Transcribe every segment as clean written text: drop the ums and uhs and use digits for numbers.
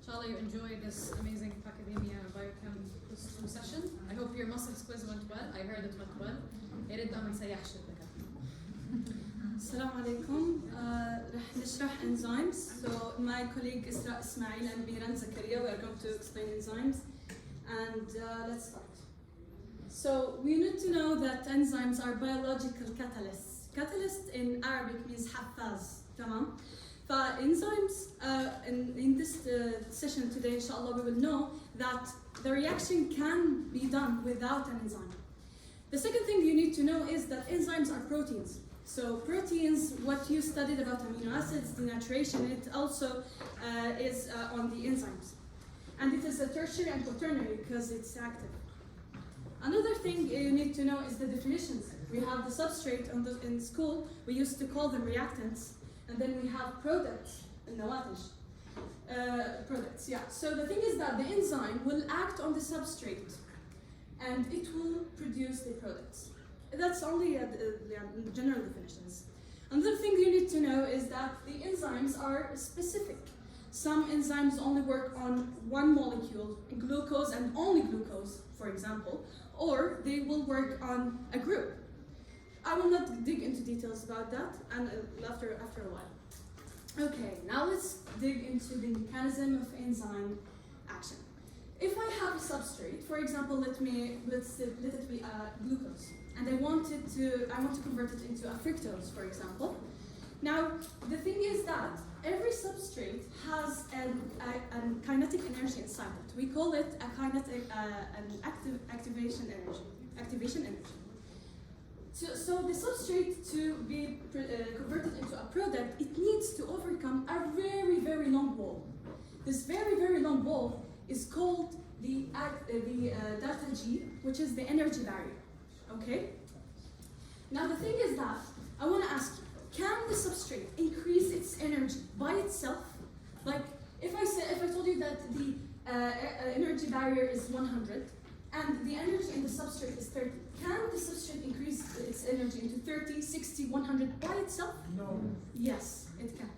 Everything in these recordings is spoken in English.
Inshallah you enjoyed this amazing PACademia Biochem session. I hope your muscles quiz went well. I heard it went well. يا ريت دائما نسيح الشبكة. السلام عليكم. رح نشرح enzymes. So my colleague Ismayl and me Zakaria, we are going to explain enzymes. And let's start. So we need to know that enzymes are biological catalysts. Catalyst in Arabic means حفاز. تمام? Enzymes, in this session today, inshallah, we will know that the reaction can be done without an enzyme. The second thing you need to know is that enzymes are proteins. So proteins, what you studied about amino acids, denaturation, it also is on the enzymes. And it is a tertiary and quaternary because it's active. Another thing you need to know is the definitions. We have the substrate in school, we used to call them reactants. And then we have products, النواتج. Products, yeah. So the thing is that the enzyme will act on the substrate and it will produce the products. That's only the general definitions. Another thing you need to know is that the enzymes are specific. Some enzymes only work on one molecule, glucose and only glucose, for example, or they will work on a group. I will not dig into details about that and after a while. Okay, now let's dig into the mechanism of enzyme action. If I have a substrate, for example, let it be a glucose, and I want to convert it into a fructose, for example. Now, the thing is that every substrate has a kinetic energy inside it. We call it a kinetic, activation energy. So the substrate to be converted into a product, it needs to overcome a very, very long wall. This very, very long wall is called the delta G, which is the energy barrier. Okay? Now the thing is that I want to ask you, can the substrate increase its energy by itself? Like if I told you that the energy barrier is 100 and the energy in the substrate is 30, can the substrate increase its energy into 30, 60, 100 by itself? No. Yes, it can.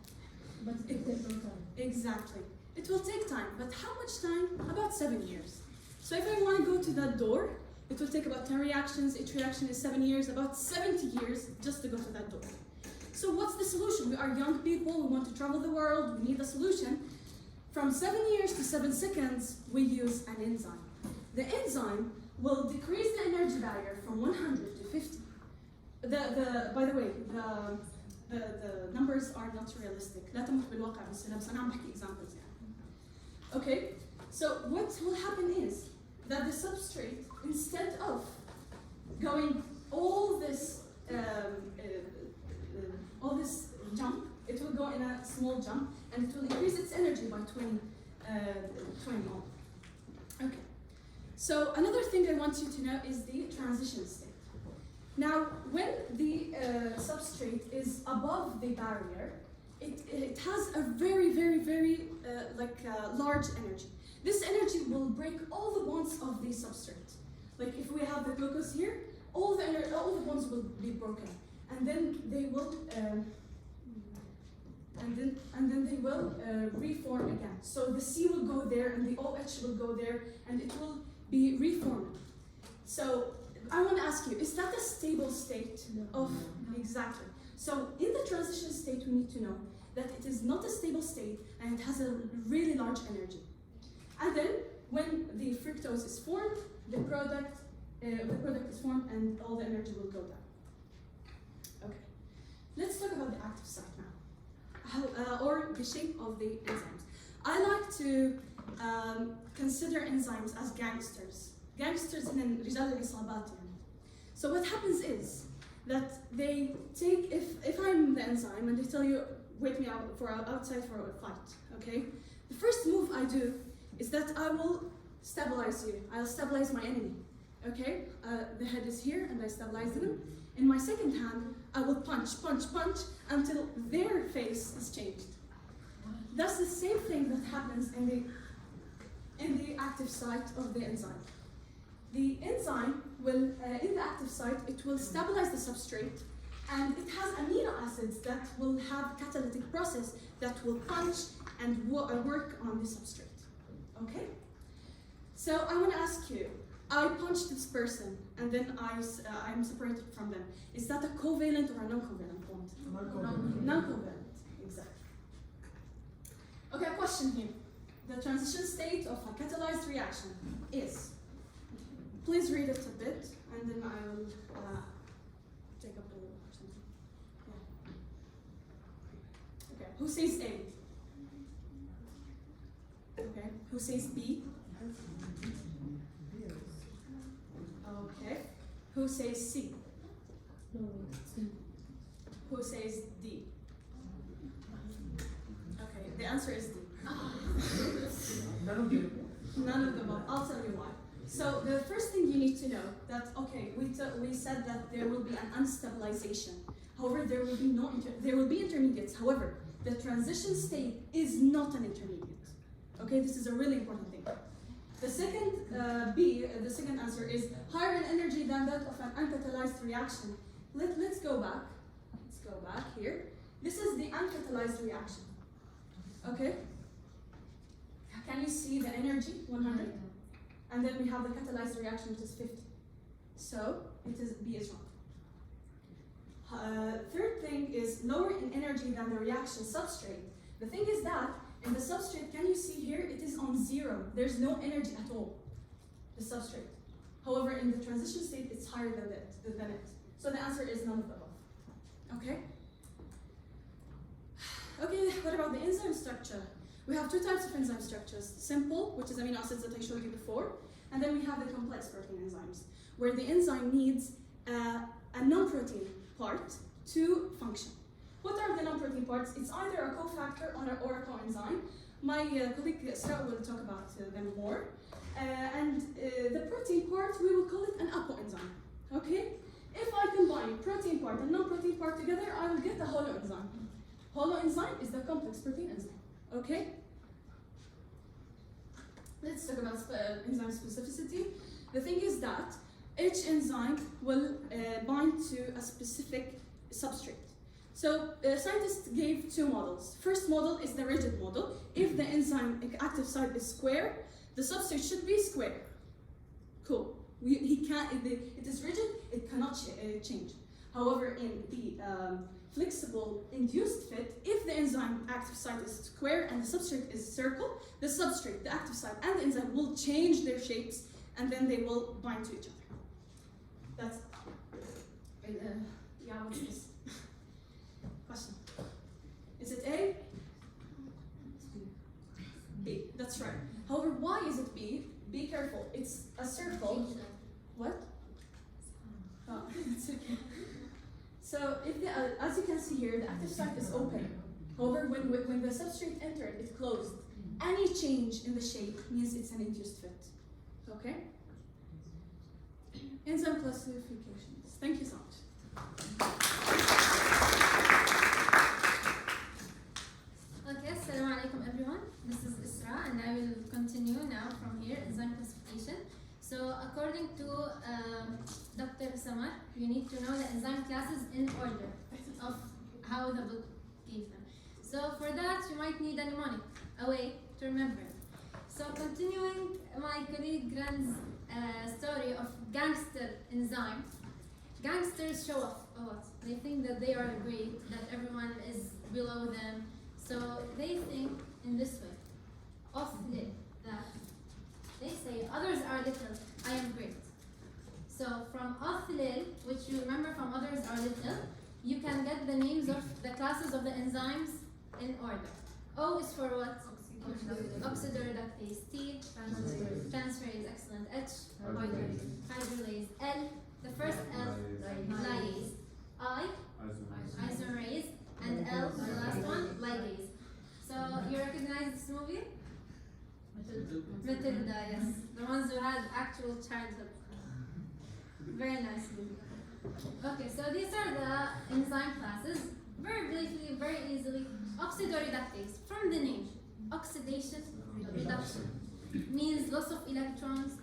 But it takes time. Exactly. It will take time, but how much time? About 7 years. So if I want to go to that door, it will take about 10 reactions. Each reaction is 7 years, about 70 years just to go to that door. So what's the solution? We are young people, we want to travel the world, we need a solution. From 7 years to 7 seconds, we use an enzyme. The enzyme will decrease the energy barrier from 100 to 50. By the way, the numbers are not realistic. لا تمت بالواقع بس أنا عم بحكي examples يعني. Okay, so what will happen is that the substrate, instead of going all this jump, it will go in a small jump and it will increase its energy by 20 mole. Okay. So another thing I want you to know is the transition state. Now, when the substrate is above the barrier, it has a very, very, very large energy. This energy will break all the bonds of the substrate. Like if we have the glucose here, all the bonds will be broken, and then they will reform again. So the C will go there, and the OH will go there, and it will be reformed. So I want to ask you, is that a stable state of exactly? So in the transition state, we need to know that it is not a stable state and it has a really large energy. And then when the fructose is formed, the product is formed and all the energy will go down. Okay, let's talk about the active site now, or the shape of the enzymes. I like to consider enzymes as gangsters. Gangsters in رجال العصابات. So what happens is that they take, if I'm the enzyme and they tell you, wake me up outside for a fight, okay? The first move I do is that I will stabilize you. I'll stabilize my enemy, okay? The head is here and I stabilize them. In my second hand, I will punch until their face is changed. That's the same thing that happens in the active site of the enzyme. The enzyme will, in the active site, it will stabilize the substrate, and it has amino acids that will have catalytic process that will punch and work on the substrate. Okay? So I want to ask you, I punched this person and then I'm separated from them. Is that a covalent or a non-covalent bond? Non-covalent, exactly. Okay, a question here. The transition state of a catalyzed reaction is, please read it a bit and then I will take up the or something. Yeah. Okay, who says A? Okay, who says B? Okay, who says C? No, C. Who says D? Okay, the answer is D. None of you. None of the above. I'll tell you why. So the first thing you need to know that we said that there will be an unstabilization. However, there will be intermediates. However, the transition state is not an intermediate. Okay, this is a really important thing. The second the second answer is higher in energy than that of an uncatalyzed reaction. Let's go back. Let's go back here. This is the uncatalyzed reaction. Okay. Can you see the energy? 100. And then we have the catalyzed reaction, which is 50. So it is B is wrong. Third thing is lower in energy than the reaction substrate. The thing is that in the substrate, can you see here? It is on 0. There's no energy at all. The substrate. However, in the transition state, it's higher than it. So the answer is none of the above. Okay. Okay. What about the enzyme structure? We have two types of enzyme structures. Simple, which is amino acids that I showed you before, and then we have the complex protein enzymes, where the enzyme needs a non-protein part to function. What are the non-protein parts? It's either a cofactor or a coenzyme. My colleague Israa will talk about them more. The protein part, we will call it an apoenzyme. Okay? If I combine protein part and non-protein part together, I will get a holoenzyme. Holoenzyme is the complex protein enzyme. Okay? Let's talk about enzyme specificity. The thing is that each enzyme will bind to a specific substrate. So scientists gave two models. First model is the rigid model. If the enzyme active site is square, the substrate should be square. Cool. It is rigid, it cannot change. However, in the flexible induced fit, if the enzyme active site is square and the substrate is circle, the substrate, the active site, and the enzyme will change their shapes and then they will bind to each other. That's yeah, what's this? Question. Is it A? B. That's right. However, why is it B? Be careful. It's a circle. What? Oh, it's okay. So, if as you can see here, the active site is open. However, when the substrate entered, it closed. Any change in the shape means it's an induced fit. Okay? Enzyme classifications. Thank you so much. Okay, assalamu alaikum everyone. This is Israa and I will continue now from here, enzyme classification. So according to Dr. Osama, you need to know the enzyme classes in order of how the book gave them. So for that, you might need a mnemonic, a way to remember. So continuing my colleague Gran's story of gangster enzyme, gangsters show off a lot. They think that they are great, that everyone is below them. So they think in this way, of that they say others are little, I am great. So from Othlil, which you remember from others are little, you can get the names of the classes of the enzymes in order. O is for what? Oxidoreductase. T, transferase, excellent. H, hydrolase. L, the first L, lyase. I, isomerase. And L, the last one, ligase. So you recognize this movie? Matilda, yes. The ones who had actual childhood. Very nice movie. Okay, so these are the enzyme classes. Very briefly, very easily. Oxidoreductase, from the name. Oxidation, reduction. Means loss of electrons.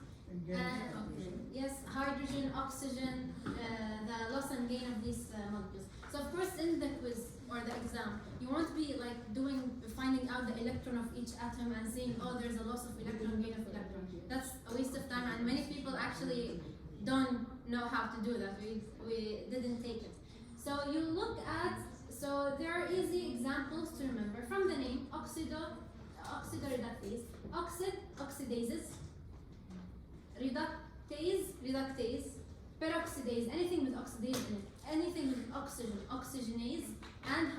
Yes, hydrogen, oxygen, the loss and gain of these molecules. So of course in the quiz, or the exam. You won't be like finding out the electron of each atom and saying, oh, there's a loss of electron, gain of electron. That's a waste of time, and many people actually don't know how to do that. We didn't take it. So you look at, so there are easy examples to remember from the name: oxidoreductase, oxidases, reductase, peroxidase, anything with oxidase in it, anything with oxygen, oxygenase, and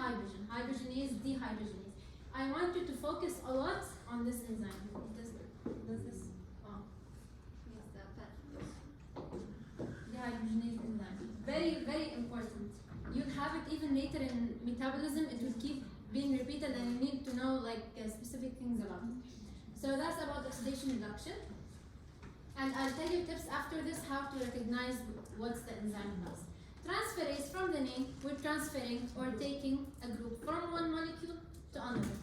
hydrogenase, dehydrogenase. I want you to focus a lot on this enzyme. Does this? Oh, yes, dehydrogenase enzyme. Very, very important. You'll have it even later in metabolism. It will keep being repeated, and you need to know specific things about it. So that's about oxidation reduction. And I'll tell you tips after this how to recognize what's the enzyme does. Transferase, from the name, we're transferring or taking a group from one molecule to another.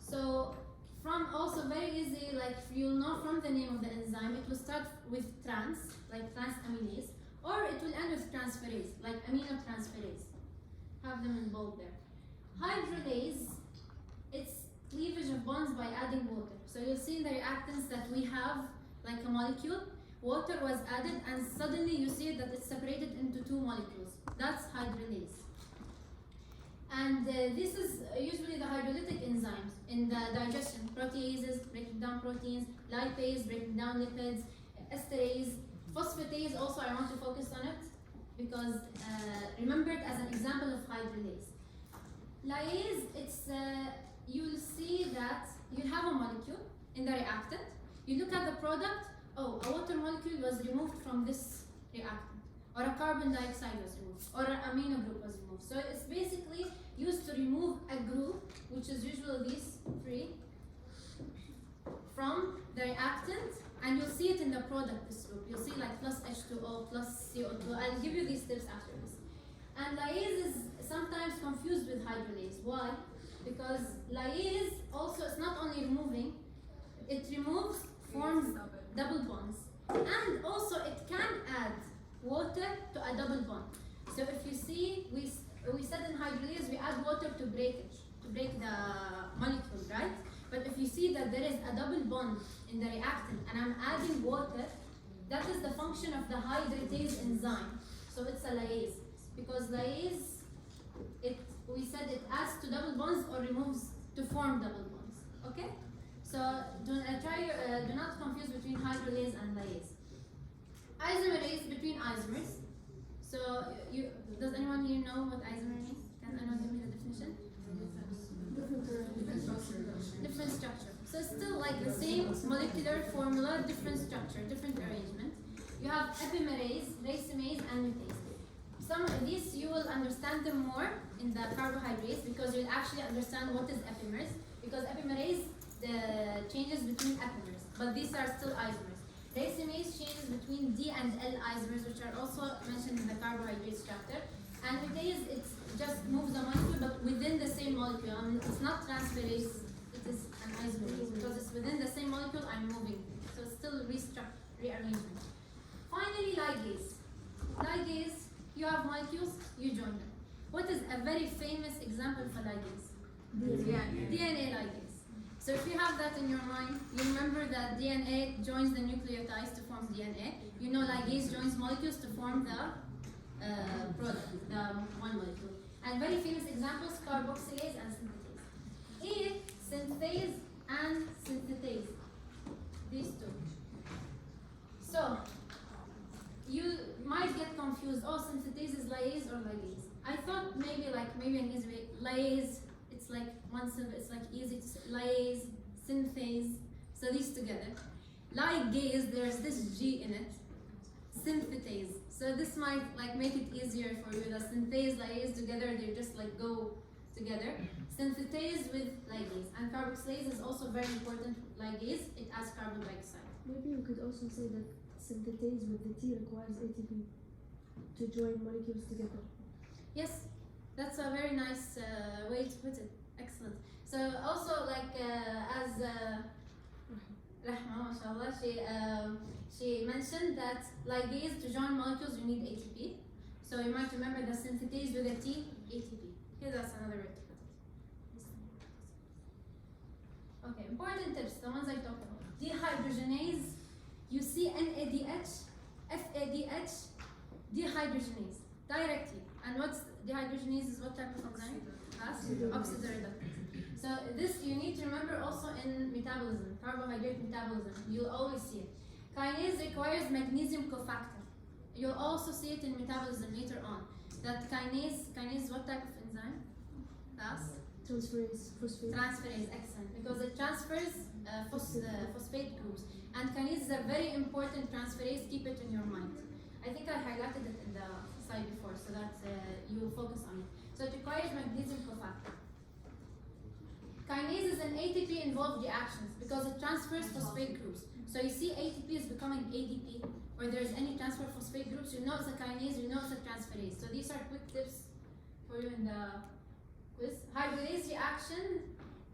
So from also very easy, you'll know from the name of the enzyme, it will start with trans, like transaminase, or it will end with transferase, like aminotransferase. Have them in bold there. Hydrolase, it's cleavage of bonds by adding water. So you'll see in the reactants that we have like a molecule, water was added, and suddenly you see that it's separated into two molecules. That's hydrolase. And this is usually the hydrolytic enzymes in the digestion. Proteases, breaking down proteins, lipase, breaking down lipids, esterase, phosphatase, also I want to focus on it because remember it as an example of hydrolase. Lyase, it's you'll see that you have a molecule in the reactant. You look at the product, oh, a water molecule was removed from this reactant, or a carbon dioxide was removed, or an amino group was removed. So it's basically used to remove a group, which is usually these three, from the reactant, and you'll see it in the product, this group. You'll see like plus H2O, plus CO2. I'll give you these tips after this. And lyase is sometimes confused with hydrolase. Why? Because lyase also, it's not only removing, it removes, forms double bonds, and also it can add water to a double bond. So if you see, we said in hydrolase we add water to break the molecule, right? But if you see that there is a double bond in the reactant and I'm adding water, that is the function of the hydratase enzyme. So it's a lyase, because lyase, we said it adds to double bonds or removes to form double bonds. Okay? So do not confuse between hydrolase and lyase. Isomerase, between isomers. So does anyone here know what isomer means? Can anyone give me the definition? Different structure. So it's still like the same molecular formula, different structure, different arrangement. You have epimerase, racemase, and mutase. Some of these you will understand them more in the carbohydrates because you'll actually understand what is epimerase, because epimerase changes between epimers, but these are still isomers. Racemase changes between D and L isomers, which are also mentioned in the carbohydrates chapter. And mutase, it just moves the molecule, but within the same molecule. I mean, it's not transferase, it is an isomerase, because it's within the same molecule, I'm moving. So it's still rearrangement. Finally, ligase. Ligase, you have molecules, you join them. What is a very famous example for ligase? DNA ligase. So if you have that in your mind, you remember that DNA joins the nucleotides to form DNA. You know ligase joins molecules to form the product, the one molecule. And very famous examples, carboxylase and synthetase. Synthase and synthetase. These two. So you might get confused. Oh, synthetase is lyase or ligase. I thought maybe an easy way. Lyase, it's like one syllable. It's like easy to say. Lyase, synthase. So these together. Ligase, there's this G in it. Synthetase. So this might make it easier for you. The synthase, lyase together, they just go together. Synthetase with ligase. And carboxylase is also very important ligase. It adds carbon dioxide. Maybe you could also say that synthetase with the T requires ATP to join molecules together. Yes, that's a very nice way to put it. Excellent. So also as Rahma, mashallah, she mentioned that ligase, to join molecules you need ATP. So you might remember the synthetase with a T, ATP. Okay, that's another way to put it. Okay, important tips, the ones I talked about. Dehydrogenase, you see NADH, FADH, dehydrogenase, directly. And what's dehydrogenase is what type of enzyme? Oxidoreductase. So this you need to remember also in metabolism, carbohydrate metabolism. You'll always see it. Kinase requires magnesium cofactor. You'll also see it in metabolism later on. That kinase, what type of enzyme? That's transferase, excellent. Because it transfers phosphate groups. And kinase is a very important transferase, keep it in your mind. I think I highlighted it in the slide before so that you focus on it. So it requires magnesium cofactor. Kinase is an ATP involved reactions because it transfers phosphate groups. So you see ATP is becoming ADP, or there's any transfer of phosphate groups, you know it's a kinase, you know it's a transferase. So these are quick tips for you in the quiz. Hydrolase reaction,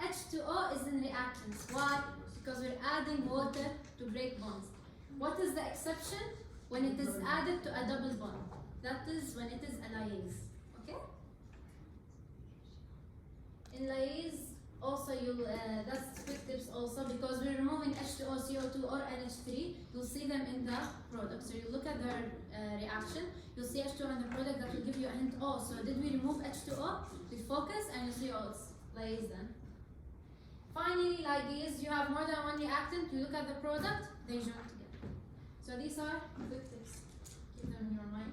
H2O is in reactants. Why? Because we're adding water to break bonds. What is the exception? When it is added to a double bond. That is when it is a lyase. Okay? In lyase, also that's quick tips also because we're removing H2O, CO2 or NH3. You'll see them in the product. So you look at the reaction, you'll see H2O in the product that will give you a hint. Oh, so did we remove H2O? We focus and you see, oh, it's lyase then. Finally, ligase, you have more than one reactant, you look at the product, they join together. So these are quick tips. Keep them in your mind.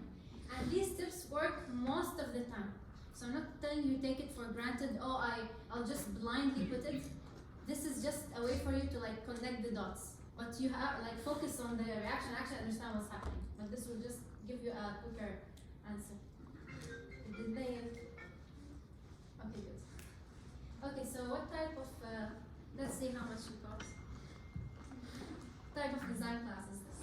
And these tips work most of the time. So I'm not telling you take it for granted, oh, I'll just blindly put it. This is just a way for you to like connect the dots. But you have like focus on the reaction, actually understand what's happening. But this will just give you a quicker answer. Did they? Okay, good. Okay, so what type of, let's see how much you got. Type of design class is this?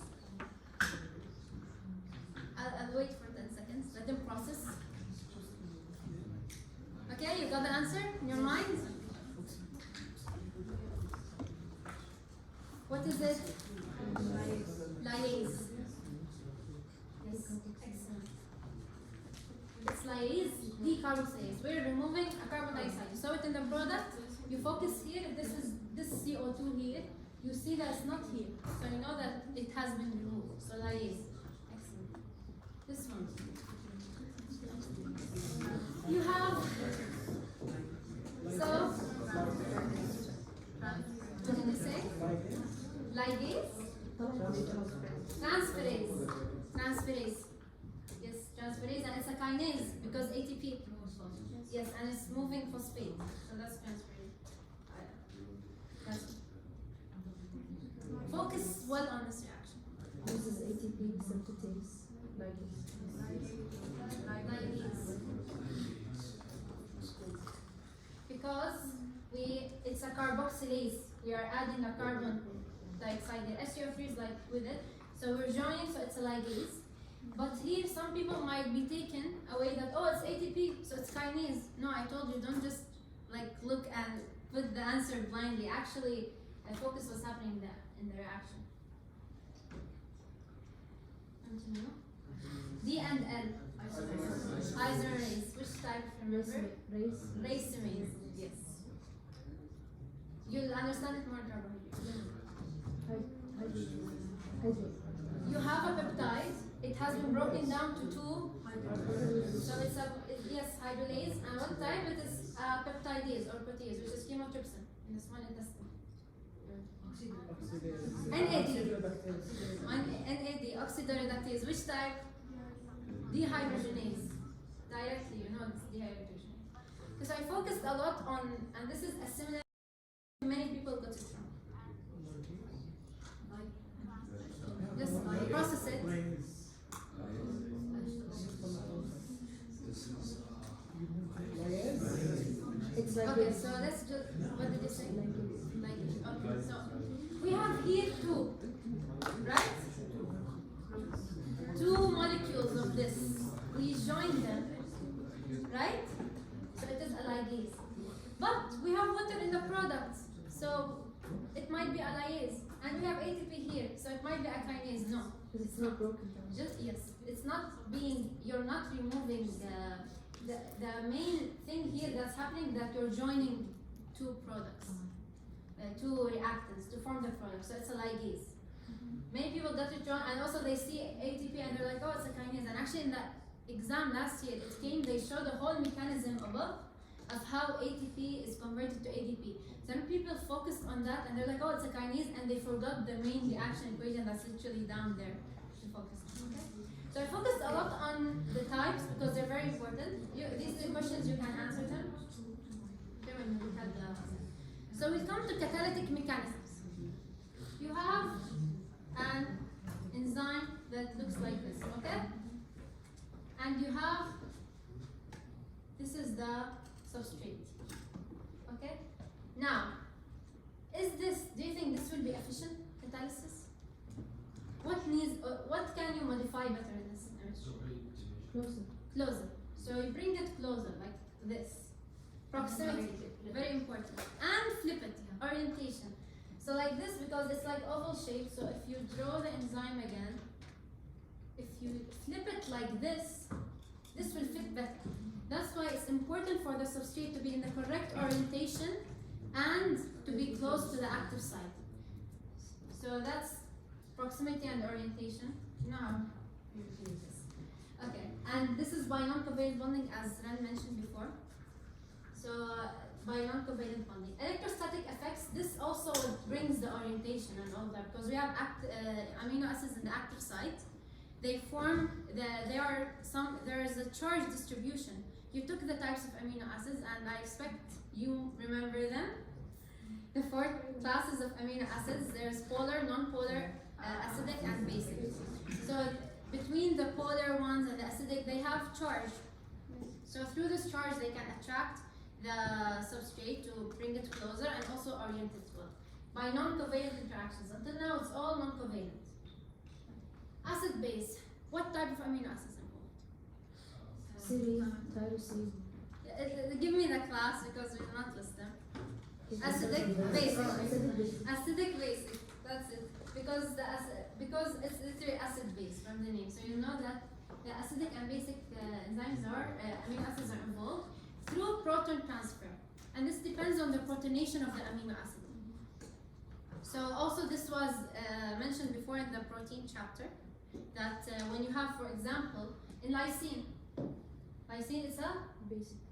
I'll wait for 10 seconds, let them process. Okay, you got the answer in your mind? What is it? Lyase. Yes, excellent. It's lyase, decarboxylase. We're removing a carbon dioxide. You saw it in the product. You focus here. This is this CO2 here. You see that it's not here, so you know that it has been removed. So lyase. Excellent. This one. You have so. What did you say? Ligase. Transferase. Transferase. Yes, transferase, and it's a kinase because ATP. Yes, and it's moving phosphate. So that's transferase. Focus well on this reaction. This is ATP synthetase ligase. Ligase. Because it's a carboxylase. We are adding a carbon dioxide here. SO3 is like with it. So we're joining, so it's a ligase. But here, some people might be taken away that, oh, it's ATP, so it's kinase. No, I told you, don't just like look and put the answer blindly. Actually, focus what's happening in the reaction. Continue. D and L. Isomerase. Which type, remember? Racemase. Yes. You'll understand it more in carbohydrates. You have a peptide. It has been broken down to two. So it's yes, hydrolase, and one type it is peptidase or protease, which is chemotrypsin in the small intestine. NAD, oxidoreductase. Which type? Dehydrogenase. Directly, you know it's dehydrogenase. Because I focused a lot on, and this is a similar. Many people got it wrong. Just process it. It's like Okay, so let's just, what did you say? Okay, so we have here two, right? Two molecules of this. We join them, right? So it is a ligase. But we have water in the product, so it might be a lyase. And we have ATP here, so it might be a kinase. No, it's not broken down. just yes, it's not being. You're not removing the main thing here that's happening that you're joining two products, two reactants to form the product. So it's a ligase. Many people got it wrong, and also they see ATP and they're like, oh, it's a kinase. And actually, in the exam last year, they showed the whole mechanism above of how ATP is converted to ADP. Some people focused on that and they're like, oh, it's a kinase, and they forgot the main reaction equation that's literally down there to focus on. Okay? So I focused a lot on the types because they're very important. These are questions you can answer them. So we come to catalytic mechanisms. You have an enzyme that looks like this, okay? And you have, this is the substrate, okay? Now, do you think this will be efficient catalysis? What can you modify better in this image? Closer. So you bring it closer, like this. Proximity, very important. And flip it, orientation. So like this, because it's like oval shape, so if you draw the enzyme again, if you flip it like this will fit better. That's why it's important for the substrate to be in the correct orientation and to be close to the active site. So that's proximity and orientation. You know how you do this. Okay, and this is by non-covalent bonding, as Ren mentioned before. So by non-covalent bonding. Electrostatic effects, this also brings the orientation and all that, because we have amino acids in the active site. They form, there is a charge distribution. You took the types of amino acids, and I expect you remember them. The 4 classes of amino acids, there's polar, non-polar, acidic, and basic. So between the polar ones and the acidic, they have charge. So through this charge, they can attract the substrate to bring it closer and also orient it well. By non-covalent interactions. Until now, it's all non-covalent. Acid-base. What type of amino acids involved? Serine, tyrosine. Give me the class because we will not list them. Acidic, basic. Acidic, basic. That's it. Because it's literally acid-base from the name. So you know that the acidic and basic enzymes amino acids are involved through proton transfer. And this depends on the protonation of the amino acid. So also this was mentioned before in the protein chapter, that when you have, for example, in lysine is a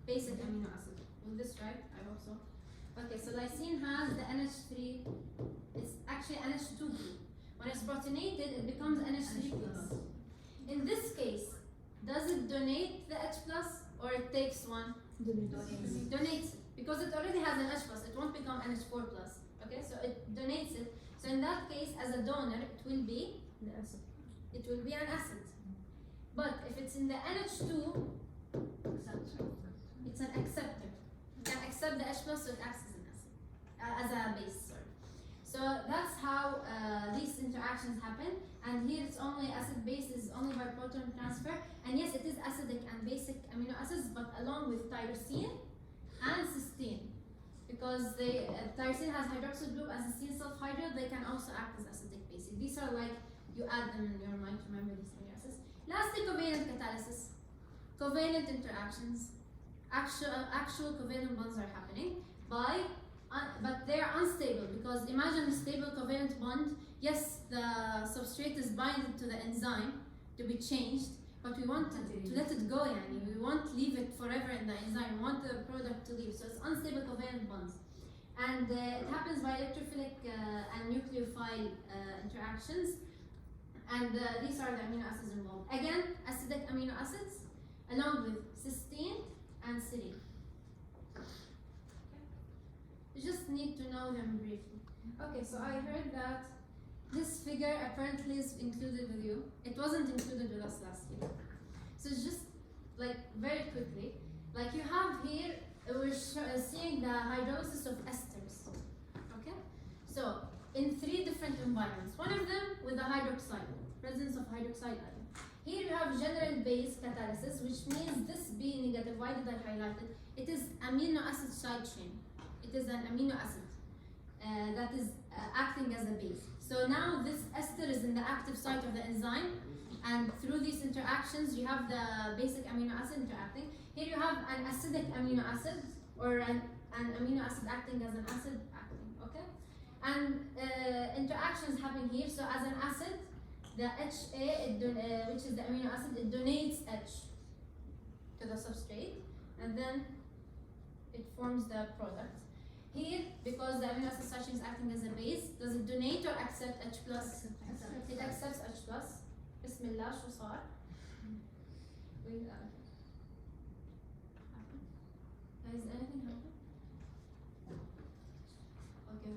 basic amino acid. Was this right? I hope so. Okay, so lysine has the NH3, it's actually NH2 group. When it's protonated, it becomes NH3+. In this case, does it donate the H+, or it takes one? Donates it, because it already has an H+, it won't become NH4+. Okay, so it donates it. So in that case, as a donor, it will be an acid. But if it's in the NH2, it's an acceptor. It can accept the H+, so it acts as an acid, as a base. Sorry. So that's how these interactions happen. And here it's only acid-base is only by proton transfer. And yes, it is acidic and basic amino acids, but along with tyrosine and cysteine. Because tyrosine has hydroxyl group and cysteine sulfhydryl, they can also act as acidic basic. These are like, you add them in your mind to remember these amino acids. Lastly, covalent catalysis. Covalent interactions. Actual covalent bonds are happening but they are unstable, because imagine a stable covalent bond. Yes, the substrate is binded to the enzyme to be changed, but we want to let it go, we won't leave it forever in the enzyme, we want the product to leave. So it's unstable covalent bonds. And it happens by electrophilic and nucleophile interactions. And these are the amino acids involved. Again, acidic amino acids, along with cysteine and serine. You just need to know them briefly. Okay, so I heard that this figure apparently is included with you. It wasn't included with us last year. So just like very quickly, like you have here, we're seeing the hydrolysis of esters. Okay, so in 3 different environments. One of them with the hydroxide, presence of hydroxide ion. Here you have general base catalysis, which means this B negative. Why did I highlight it? It is amino acid side chain. It is an amino acid that is acting as a base. So now this ester is in the active site of the enzyme, and through these interactions you have the basic amino acid interacting. Here you have an acidic amino acid, or an amino acid acting as an acid acting, okay? And interactions happen here. So as an acid, the HA, which is the amino acid, it donates H to the substrate, and then it forms the product. Here, because the amino acid sachet is acting as a base, does it donate or accept H+? It accepts H+. Bismillah, شو صار؟ Guys, anything happen? Okay.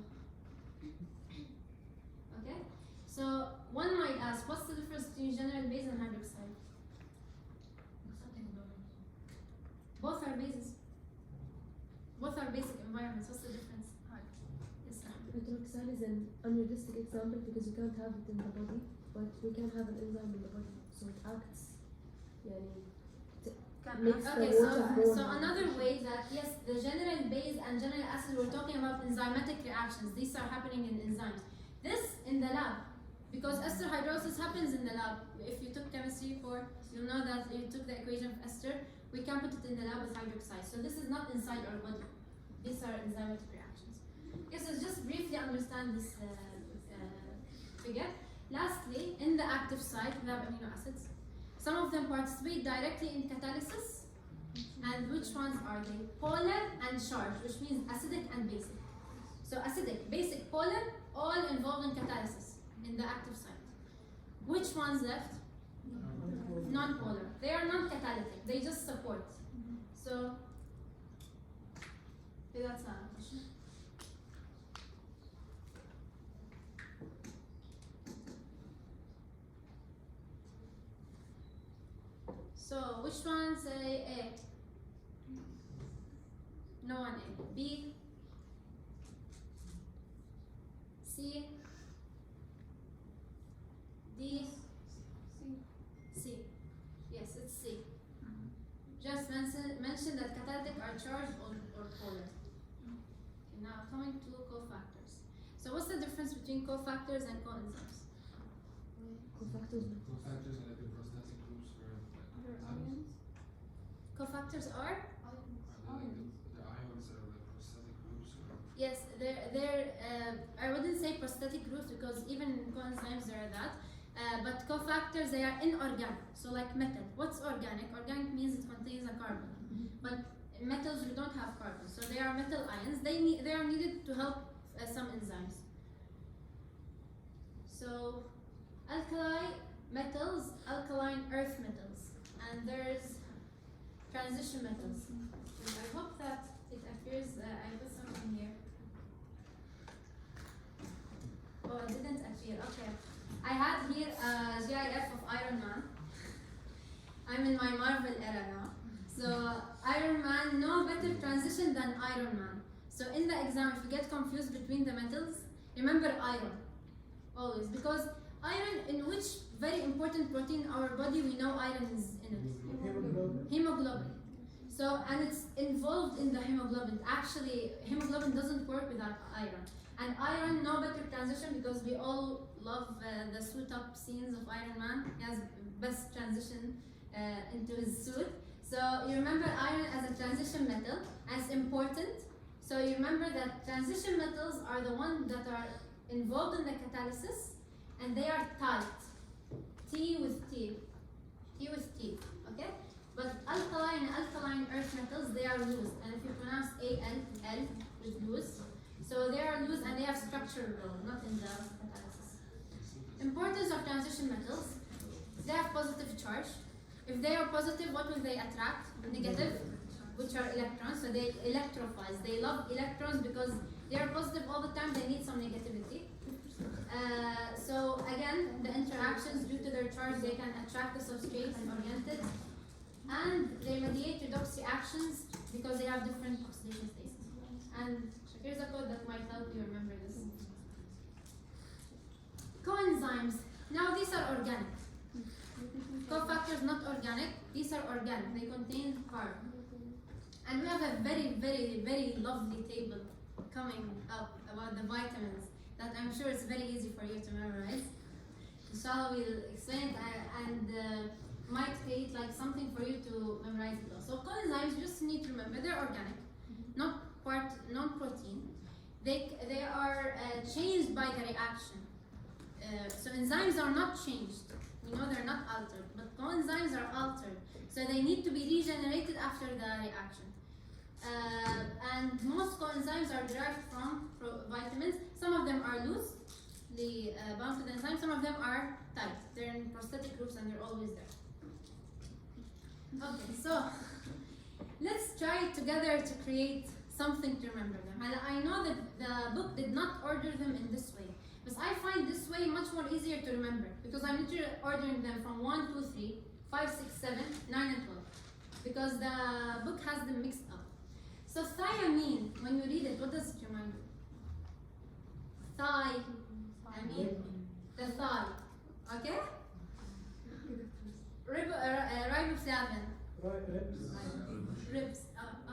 Okay. So one might ask, what's the difference between general base and hydroxide? Both are bases. Both are basic environments. What's the difference? Yes, sir. Hydroxide is an unrealistic example because you can't have it in the body, but we can have an enzyme in the body, so it acts. Makes Okay, the water so another way that yes, the general base and general acid, we're talking about enzymatic reactions. These are happening in enzymes. This in the lab, because ester hydrolysis happens in the lab. If you took chemistry for, you'll know that you took the equation of ester. We can put it in the lab with hydroxide. So this is not inside our body. These are enzymatic reactions. Okay, so just briefly understand this figure. Lastly, in the active site, we have amino acids. Some of them participate directly in catalysis. And which ones are they? Polar and charged, which means acidic and basic. So acidic, basic, polar, all involved in catalysis in the active site. Which ones left? Non-polar. They are non-catalytic. They just support. So, okay, that's a question. So, which one say A? No one A. B? C? D? C. Yes, it's C. Just mention that catalytic are charged or polar. Okay, now coming to cofactors. So what's the difference between cofactors and coenzymes? Cofactors. Cofactors are like the prosthetic groups for atoms. Cofactors are? Are they like the ions are like prosthetic groups or? Yes, I wouldn't say prosthetic groups because even in coenzymes there are that. But cofactors, they are inorganic, so like metal. What's organic? Organic means it contains a carbon. But metals, we don't have carbon, so they are metal ions. They are needed to help some enzymes. So alkali metals, alkaline earth metals, and there's transition metals. I hope that it appears. I put something here. Oh, it didn't appear. Okay. I had here a GIF of Iron Man. I'm in my Marvel era now. So Iron Man, no better transition than Iron Man. So in the exam, if you get confused between the metals, remember iron, always. Because iron, in which very important protein in our body we know iron is in it? Hemoglobin. So, and it's involved in the hemoglobin. Actually, hemoglobin doesn't work without iron. And iron, no better transition because we all love the suit up scenes of Iron Man. He has best transition into his suit. So you remember iron as a transition metal, and it's important. So you remember that transition metals are the ones that are involved in the catalysis, and they are tight. T with T. T with T, okay? But alkaline earth metals, they are loose. And if you pronounce Al, L is loose. So they are loose and they have structural role, not in the catalysis. Importance of transition metals. They have positive charge. If they are positive, what will they attract? Negative, which are electrons. So they electrophiles. They love electrons because they are positive all the time. They need some negativity. So again, the interactions due to their charge, they can attract the substrate and orient it. And they mediate redox reactions because they have different oxidation states. And here's a code that might help you remember this. Coenzymes. Now these are organic. Cofactors not organic. These are organic. They contain carbon. And we have a very, very, very lovely table coming up about the vitamins that I'm sure it's very easy for you to memorize. Inshallah, we'll explain it and might create like something for you to memorize it also. So coenzymes, you just need to remember they're organic, not non-protein. They are changed by the reaction. So enzymes are not changed. We know they're not altered, but coenzymes are altered. So they need to be regenerated after the reaction. And most coenzymes are derived from vitamins. Some of them are loose, bound to the enzyme. Some of them are tight. They're in prosthetic groups and they're always there. Okay, so let's try together to create something to remember them. And I know that the book did not order them in this way, but I find this way much more easier to remember because I'm literally ordering them from 1, 2, 3, 5, 6, 7, 9, and 12 because the book has them mixed up. So thiamine, when you read it, what does it remind you? Thiamine, the thigh, okay? Riboflavin, ribs.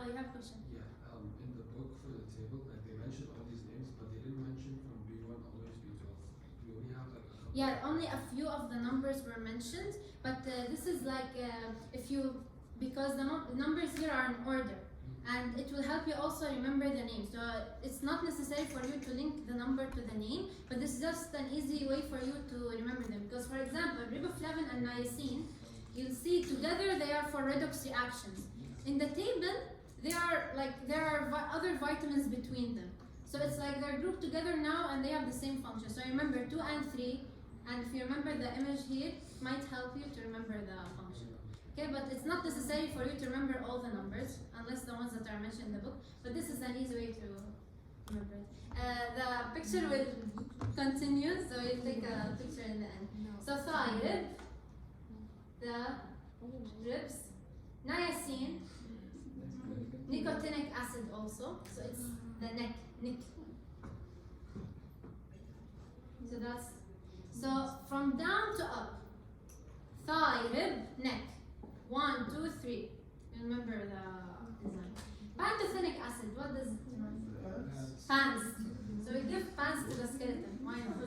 You have a question? Yeah, in the book for the table, like they mentioned all these names, but they didn't mention from B1 all the way to B12. We only have like a couple. Yeah, only a few of the numbers were mentioned, but this is like because the numbers here are in order, and it will help you also remember the name. So it's not necessary for you to link the number to the name, but this is just an easy way for you to remember them. Because for example, riboflavin and niacin, you'll see together they are for redox reactions. In the table, there are other vitamins between them. So it's like they're grouped together now and they have the same function. So remember 2 and 3, and if you remember the image here, it might help you to remember the function. Okay, but it's not necessary for you to remember all the numbers, unless the ones that are mentioned in the book, but this is an easy way to remember it. The picture will continue, so we'll take a picture in the end. So thigh, rib, the ribs, niacin, nicotinic acid also, so it's the neck. So that's, so from down to up, thigh, rib, neck, 1, 2, 3. You remember the enzyme. Pantothenic acid, what does it mean? Pans. So we give pans to the skeleton, why not?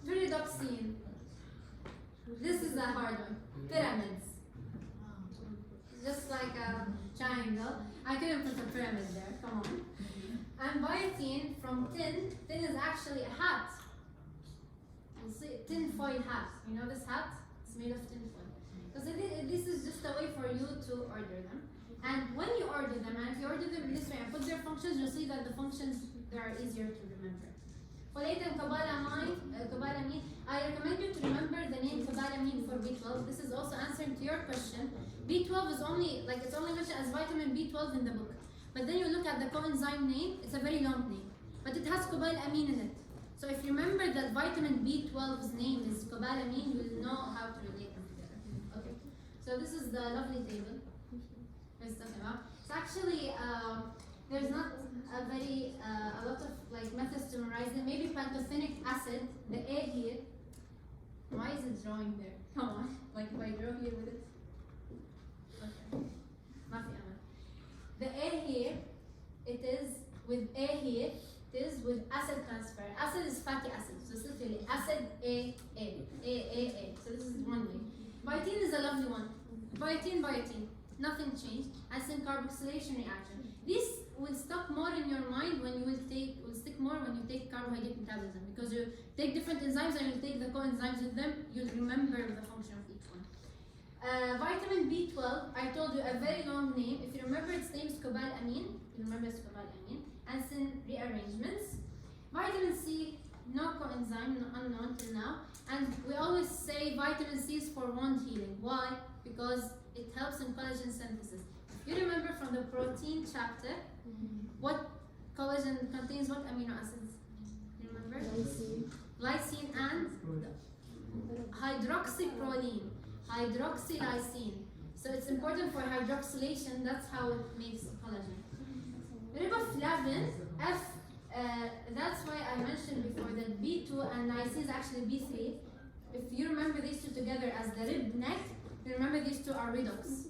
Pyridoxine. This is a hard one. Pyramids. Just like a triangle. I couldn't put a pyramid there, come on. And biotin from tin. Tin is actually a hat. You'll see tin foil hat. You know this hat? It's made of tin foil. Because this is just a way for you to order them. And when you order them, and if you order them in this way and put their functions, you'll see that the functions they are easier to remember. Folate and cobalamin. I recommend you to remember the name cobalamin for B12. This is also answering to your question. B12 is only mentioned as vitamin B12 in the book. But then you look at the coenzyme name, it's a very long name. But it has cobalamin in it. So if you remember that vitamin B12's name is cobalamin, you will know how to relate them together. Okay. So this is the lovely table we're talking about. It's actually there's not a lot of like methods to memorize it. Maybe pantothenic acid, the A here. Why is it drawing there? Come on, like if I draw here with it. Okay. The A here, it is with A here. It is with acid transfer. Acid is fatty acid, so it's literally acid A. So this is one way. Biotin is a lovely one. Biotin. Nothing changed. Acid carboxylation reaction. This will stuck more in your mind when you will stick more when you take carbohydrate metabolism, because you take different enzymes and you take the coenzymes with them, you'll remember the function of each one. Vitamin B12, I told you a very long name. If you remember its name is cobalamin, you remember it's cobalamin. And sin rearrangements. Vitamin C, no coenzyme, unknown till now. And we always say vitamin C is for wound healing. Why? Because it helps in collagen synthesis. If you remember from the protein chapter, what collagen contains what amino acids? You remember? Glycine and hydroxyproline, hydroxylysine. So it's important for hydroxylation, that's how it makes collagen. Riboflavin, that's why I mentioned before that B2 and niacin is actually B3. If you remember these two together as the rib neck, you remember these two are redox.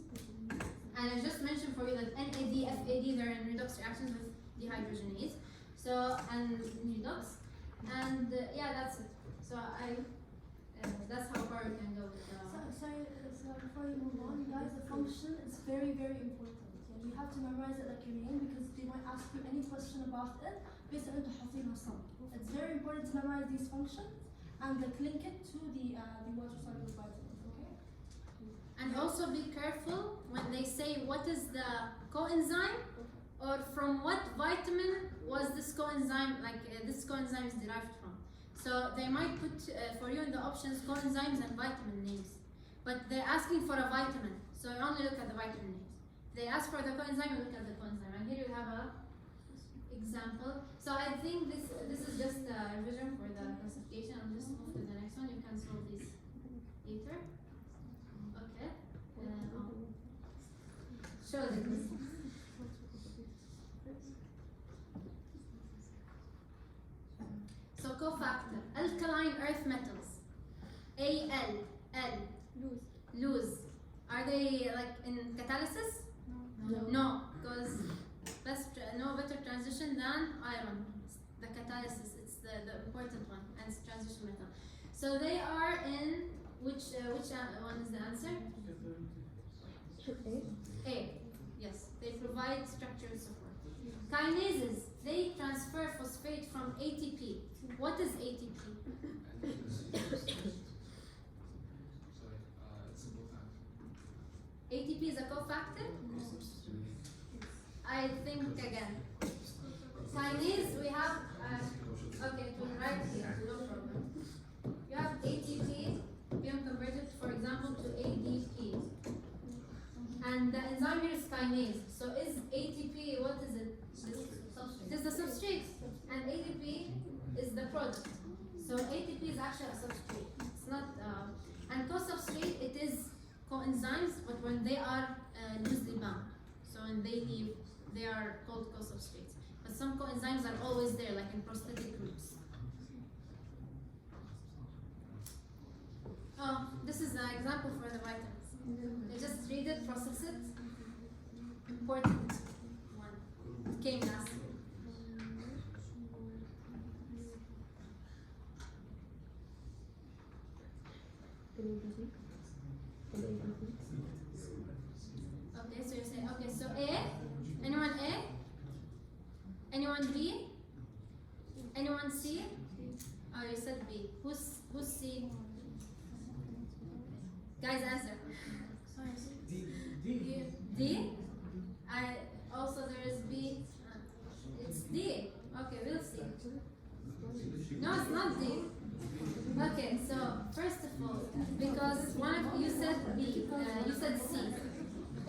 And I just mentioned for you that NAD, FAD, they're in redox reactions with dehydrogenase. So, and redox. And yeah, that's it. So that's how far we can go with So before you move on, guys, the function is very, very important. And you have to memorize it like your name because they might ask you any question about it based on الصم. It's very important to memorize these functions and link it to the water-soluble vitamins, okay? And also be careful when they say what is the coenzyme or from what vitamin was this coenzyme, this coenzyme is derived from. So they might put for you in the options coenzymes and vitamin names, but they're asking for a vitamin, so you only look at the vitamin names. They ask for the coenzyme, you look at the coenzyme. And here you have a example. So I think this is just a revision for the classification. I'll just move to the next one. You can solve this later. Okay. Show this. So cofactor, alkaline earth metals, Al, L, lose. Are they like in catalysis? No, because no better transition than iron. The catalysis, it's the important one, and it's transition metal. So they are in which one is the answer? A. Yes, they provide structural support. Kinases, they transfer phosphate from ATP. What is ATP? ATP is a cofactor? I think again. Kinase, we have, okay, it will right here, no problem. You have ATP being converted, for example, to ADP. And the enzyme here is kinase. So is ATP, what is it? It is the substrate. And ADP is the product. So ATP is actually a substrate. It's not, and co-substrate, it is coenzymes, but when they are loosely bound. So when they leave, they are called co-substrates. But some coenzymes are always there, like in prosthetic groups. Oh, this is an example for the vitamins. You just read it, process it. Important one. It came last. Okay, so you're saying, okay, so A? Anyone A? Anyone B? Anyone C? Oh, you said B. Who's C? Guys, answer. D? Also there is B. It's D. Okay, we'll see. No, it's not D. Okay, so first of all, because one of you said B, you said C.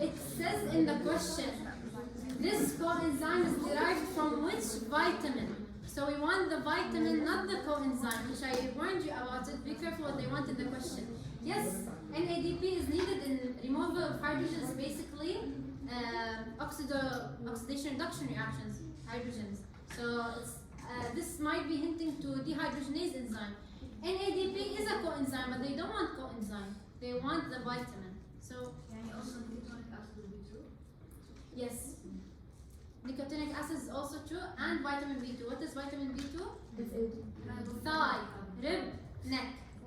It says in the question, this coenzyme is derived from which vitamin? So we want the vitamin, not the coenzyme, which I warned you about it. Be careful what they want in the question. Yes, NADP is needed in removal of hydrogens, basically oxidation reduction reactions, hydrogens. So it's, this might be hinting to dehydrogenase enzyme. NADP is a coenzyme, but they don't want coenzyme. They want the vitamin. So yes, nicotinic acid is also true, and vitamin B2. What is vitamin B2? Thigh, rib, neck,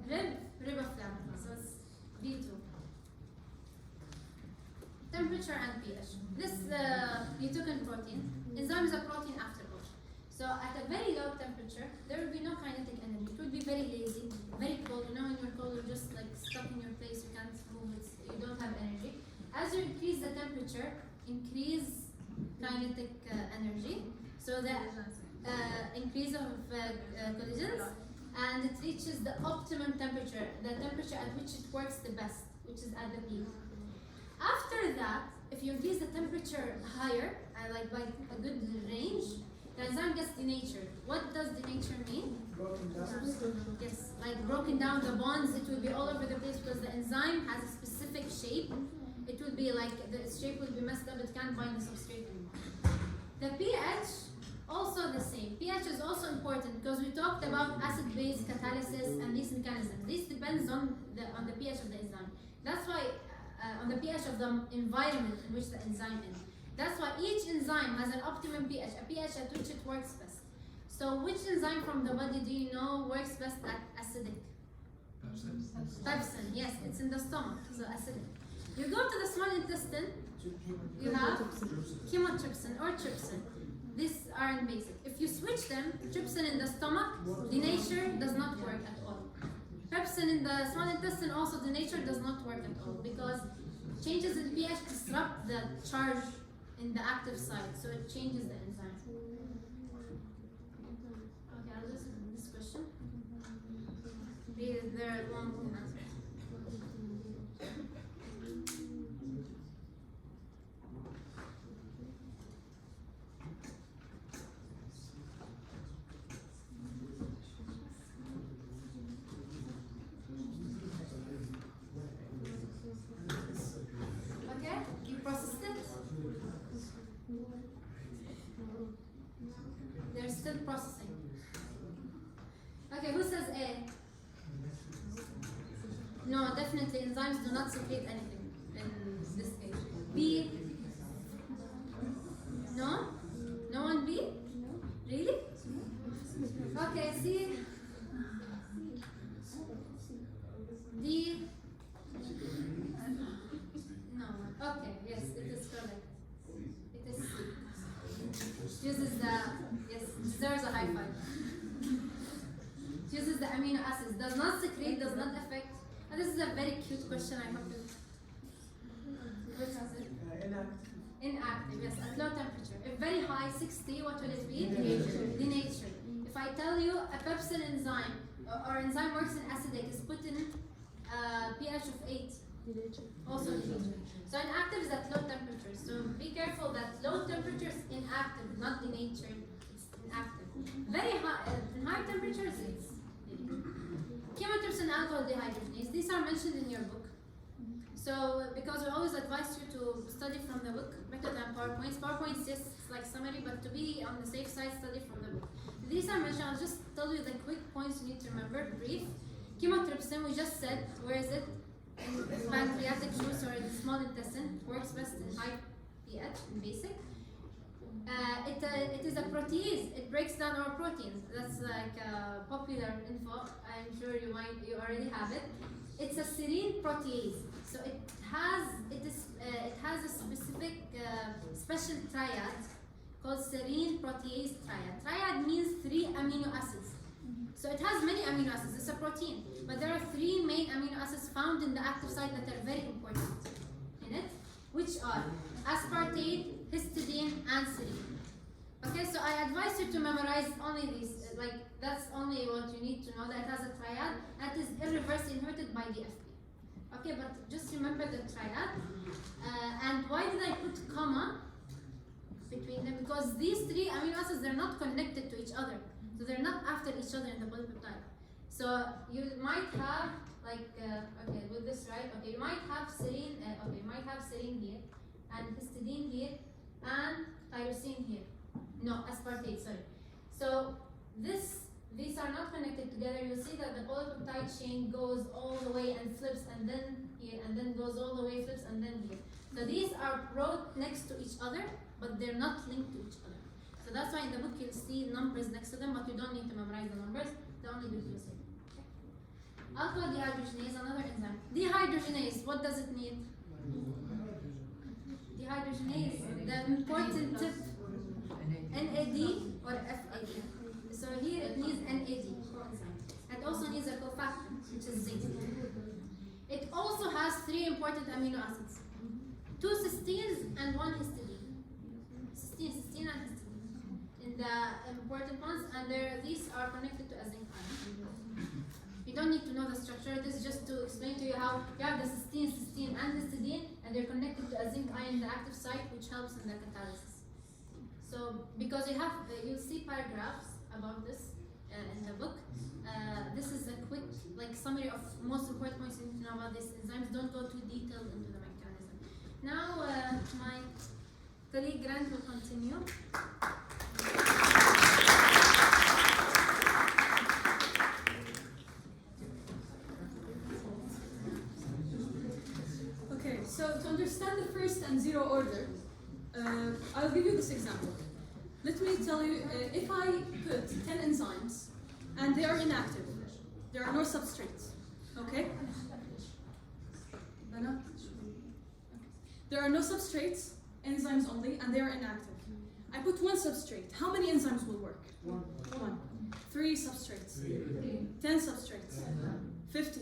riboflavin. So it's B2. Temperature and pH. This you took in protein. Enzyme is a protein after all. So at a very low temperature, there will be no kinetic energy. It will be very lazy, very cold. You know, when you're cold, you're just like stuck in your place. You can't move. You don't have energy. As you increase the temperature, increase kinetic energy. So the increase of collisions, and it reaches the optimum temperature, the temperature at which it works the best, which is at the peak. After that, if you increase the temperature higher, like by a good range, the enzyme gets denatured. What does denature mean? Broken down. Yes, like broken down the bonds. It will be all over the place because the enzyme has a specific shape. It will be like, the shape will be messed up, it can't bind the substrate anymore. The pH, also the same. pH is also important because we talked about acid-base catalysis and these mechanisms. This depends on the pH of the enzyme. That's why on the pH of the environment in which the enzyme is. That's why each enzyme has an optimum pH, a pH at which it works best. So which enzyme from the body do you know works best at acidic? Pepsin, yes, it's in the stomach, so acidic. You go to the small intestine, you have chymotrypsin or trypsin. These are in basic. If you switch them, trypsin in the stomach, denatured does not work at all. Pepsin in the small intestine also denatured does not work at all because changes in pH disrupt the charge in the active site, so it changes the enzyme. Okay, I'll just this question. There are long answers. Okay, you processed it. They're still processing. Okay, who says A? No, definitely enzymes do not secrete anything in this case. B? No? No one B? Really? Okay, C? D? No. Okay, yes, it is correct. It is C. Uses the, yes, deserves a high five. Uses the amino acids, does not secrete, does not affect. And this is a very cute question, I hope you. What is it? Inactive, yes, at low temperature. If very high, 60, what will it be? Denatured. If I tell you a pepsin enzyme, or enzyme works in acidic, is put in pH of 8. Also denatured. So inactive is at low temperature. So be careful that low temperature is inactive, not denatured. It's inactive. Very high, in high temperatures, it's chymotrypsin alcohol dehydrogenase. These are mentioned in your book. So because we always advise you to study from the book better than PowerPoints. PowerPoints just like summary, but to be on the safe side, study from the book. These are mentioned. I'll just tell you the quick points you need to remember. Brief. Chymotrypsin, we just said, where is it? In pancreatic juice or in the small intestine. Works best in high pH, in basic. It is a protease. It breaks down our proteins. That's like popular info. I'm sure you already have it. It's a serine protease. So it has a specific special triad called serine protease triad. Triad means 3 amino acids. So it has many amino acids. It's a protein, but there are 3 main amino acids found in the active site that are very important in it, which are aspartate, histidine, and serine. Okay, so I advise you to memorize only these. Like that's only what you need to know. That it has a triad that is irreversibly inherited by the FP. Okay, but just remember the triad. And why did I put comma between them? Because these 3 amino acids, they're not connected to each other. So they're not after each other in the polypeptide. So you might have like okay, with this right. Okay, you might have serine. Okay, you might have serine here, and histidine here, and tyrosine here. No, aspartate. Sorry. So these are not connected together. You'll see that the polypeptide chain goes all the way and flips, and then here, and then goes all the way, flips, and then here. So these are brought next to each other, but they're not linked to each other. So that's why in the book you'll see numbers next to them, but you don't need to memorize the numbers. The only bit you'll see. Okay. Alcohol dehydrogenase, another enzyme. Dehydrogenase, what does it need? Dehydrogenase, the important tip, NAD or FAD. So here it needs NAD, coenzyme. It also needs a cofactor, which is zinc. It also has 3 important amino acids. 2 cysteines and 1 histidine. Cysteine and histidine. In the important ones, and these are connected to a zinc ion. You don't need to know the structure. This is just to explain to you how you have the cysteine, and histidine, and they're connected to a zinc ion in the active site, which helps in the catalysis. So, because you'll see paragraphs about this in the book. This is a quick summary of most important points you need to know about these enzymes. Don't go too detailed into the mechanism. Now, my colleague Grant will continue. Okay, so let me tell you, if I put 10 enzymes and they are inactive, there are no substrates, okay? There are no substrates, enzymes only, and they are inactive. I put one substrate. How many enzymes will work? One. 3 substrates. 10 substrates. 50.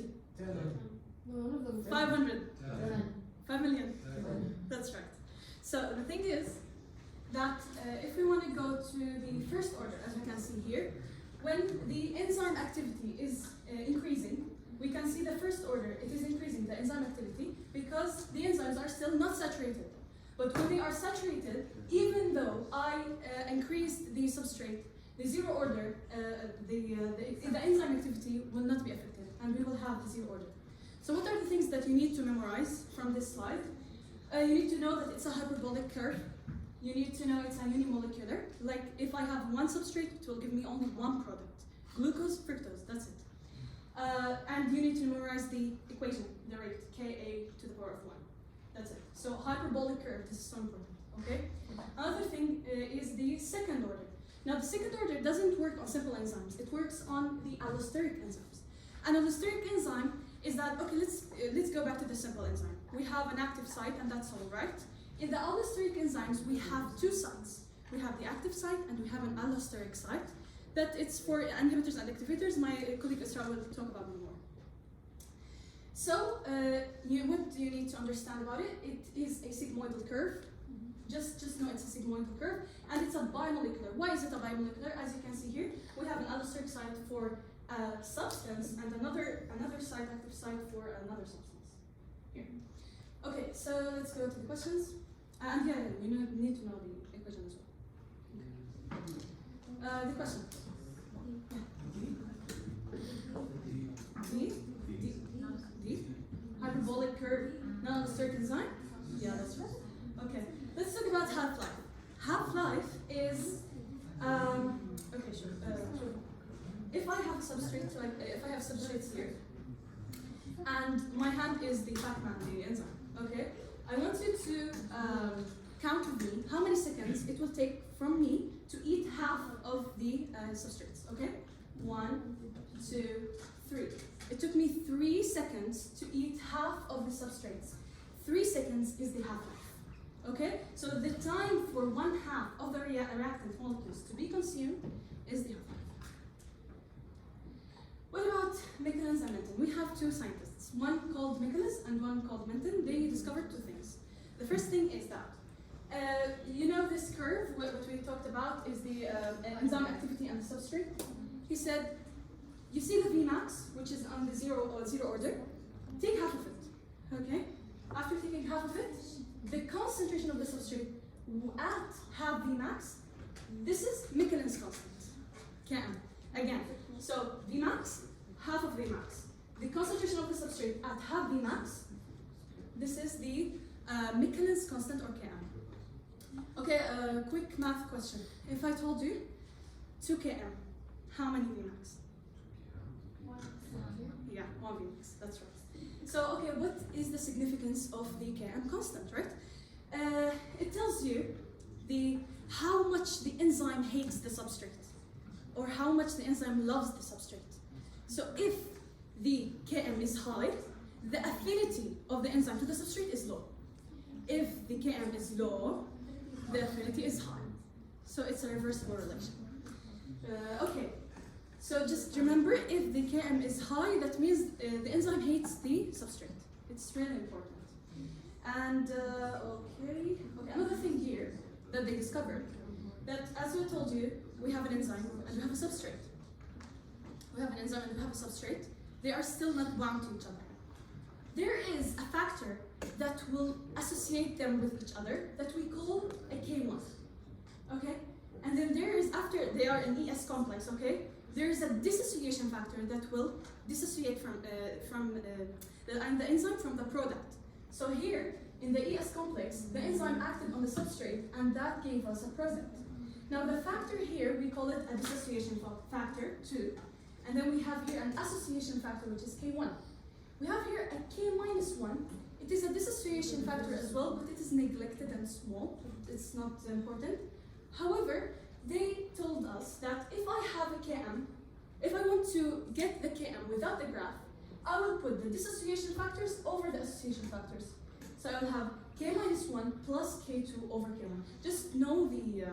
No, one of them. 500. 5 million. That's right. So the thing is that if we want to go to the first order, as you can see here, when the enzyme activity is increasing, we can see the first order, it is increasing the enzyme activity because the enzymes are still not saturated. But when they are saturated, even though I increased the substrate, the zero order, the enzyme activity will not be affected, and we will have the zero order. So what are the things that you need to memorize from this slide? You need to know that it's a hyperbolic curve. You need to know it's a unimolecular. Like if I have one substrate, it will give me only one product. Glucose, fructose, that's it. And you need to memorize the equation, the rate, Ka to the power of 1. That's it. So hyperbolic curve, this is so important, okay? Another thing is the second order. Now the second order doesn't work on simple enzymes. It works on the allosteric enzymes. An allosteric enzyme is that, okay, let's go back to the simple enzyme. We have an active site and that's all right. In the allosteric enzymes, we have 2 sites. We have the active site and we have an allosteric site. That it's for inhibitors and activators. My colleague Israa will talk about them more. So, what do you need to understand about it? It is a sigmoidal curve. Just know it's a sigmoidal curve, and it's a bimolecular. Why is it a bimolecular? As you can see here, we have an allosteric site for a substance and another site, active site for another substance. Here. Okay, so let's go to the questions. And yeah, you need to know the equation as well. The question. D. Hyperbolic curve, non-allosteric enzyme? Yeah, that's right. Okay, let's talk about half-life. Half-life is, okay, sure. If I have a substrate, like if I have substrates here, and my hand is the Pac-Man, the enzyme, okay? I want you to count with me how many seconds it will take from me to eat half of the substrates, okay? 1, 2, 3. It took me 3 seconds to eat half of the substrates. 3 seconds is the half-life, okay? So the time for 1/2 of the reactant molecules to be consumed is the half-life. What about Michaelis and Minton? We have 2 scientists, one called Michaelis and one called Minton. They discovered 2 things. The first thing is that, you know this curve, what we talked about is the enzyme activity and the substrate. He said, you see the Vmax, which is on the zero order, take half of it, okay? After taking half of it, the concentration of the substrate at half Vmax, this is Michaelis constant, Km. Again, so Vmax, half of Vmax. The concentration of the substrate at half Vmax, this is the Michaelis constant or Km. Okay, quick math question. If I told you 2 Km, how many Vmax? Yeah, 1 Vmax, that's right. So, okay, what is the significance of the Km constant, right? It tells you how much the enzyme hates the substrate, or how much the enzyme loves the substrate. So if the Km is high, the affinity of the enzyme to the substrate is low. If the Km is low, the affinity is high. So it's a reversible relation. Okay, so just remember, if the Km is high, that means the enzyme hates the substrate. It's really important. And okay, another thing here that they discovered, that as I told you, we have an enzyme and we have a substrate. We have an enzyme and we have a substrate. They are still not bound to each other. There is a factor that will associate them with each other that we call a K1. Okay? And then there is, after they are an ES complex, okay, there is a dissociation factor that will dissociate from the enzyme from the product. So here, in the ES complex, the enzyme acted on the substrate and that gave us a product. Now the factor here, we call it a dissociation factor 2. And then we have here an association factor, which is K1. We have here a K-1. It is a dissociation factor as well, but it is neglected and small. It's not important. However, they told us that if I have a Km, if I want to get the Km without the graph, I will put the dissociation factors over the association factors. So I will have K minus 1 plus K2 over K1. Just know the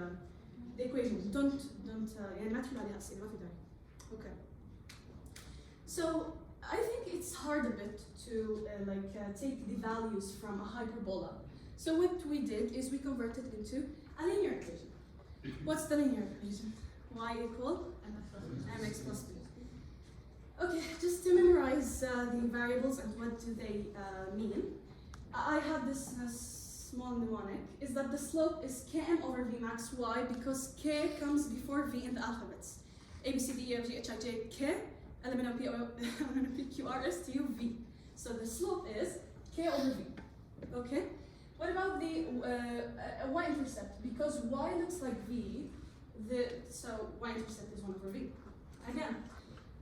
equation. Don't يعني ما تحل عليها أسئلة ما في داعي. Okay. So I think it's hard a bit to take the values from a hyperbola. So what we did is we converted into a linear equation. What's the linear equation? Y equal mx plus b. Okay, just to memorize the variables and what do they mean, I have this small mnemonic, is that the slope is km over v max y because k comes before v in the alphabets. A, B, C, D, E, F, G, H, I, J, K, L, M, N, P, Q, R, S, T, U, V. So the slope is k over v, okay? What about the y-intercept? Because y looks like v, so y-intercept is 1 over v. Again,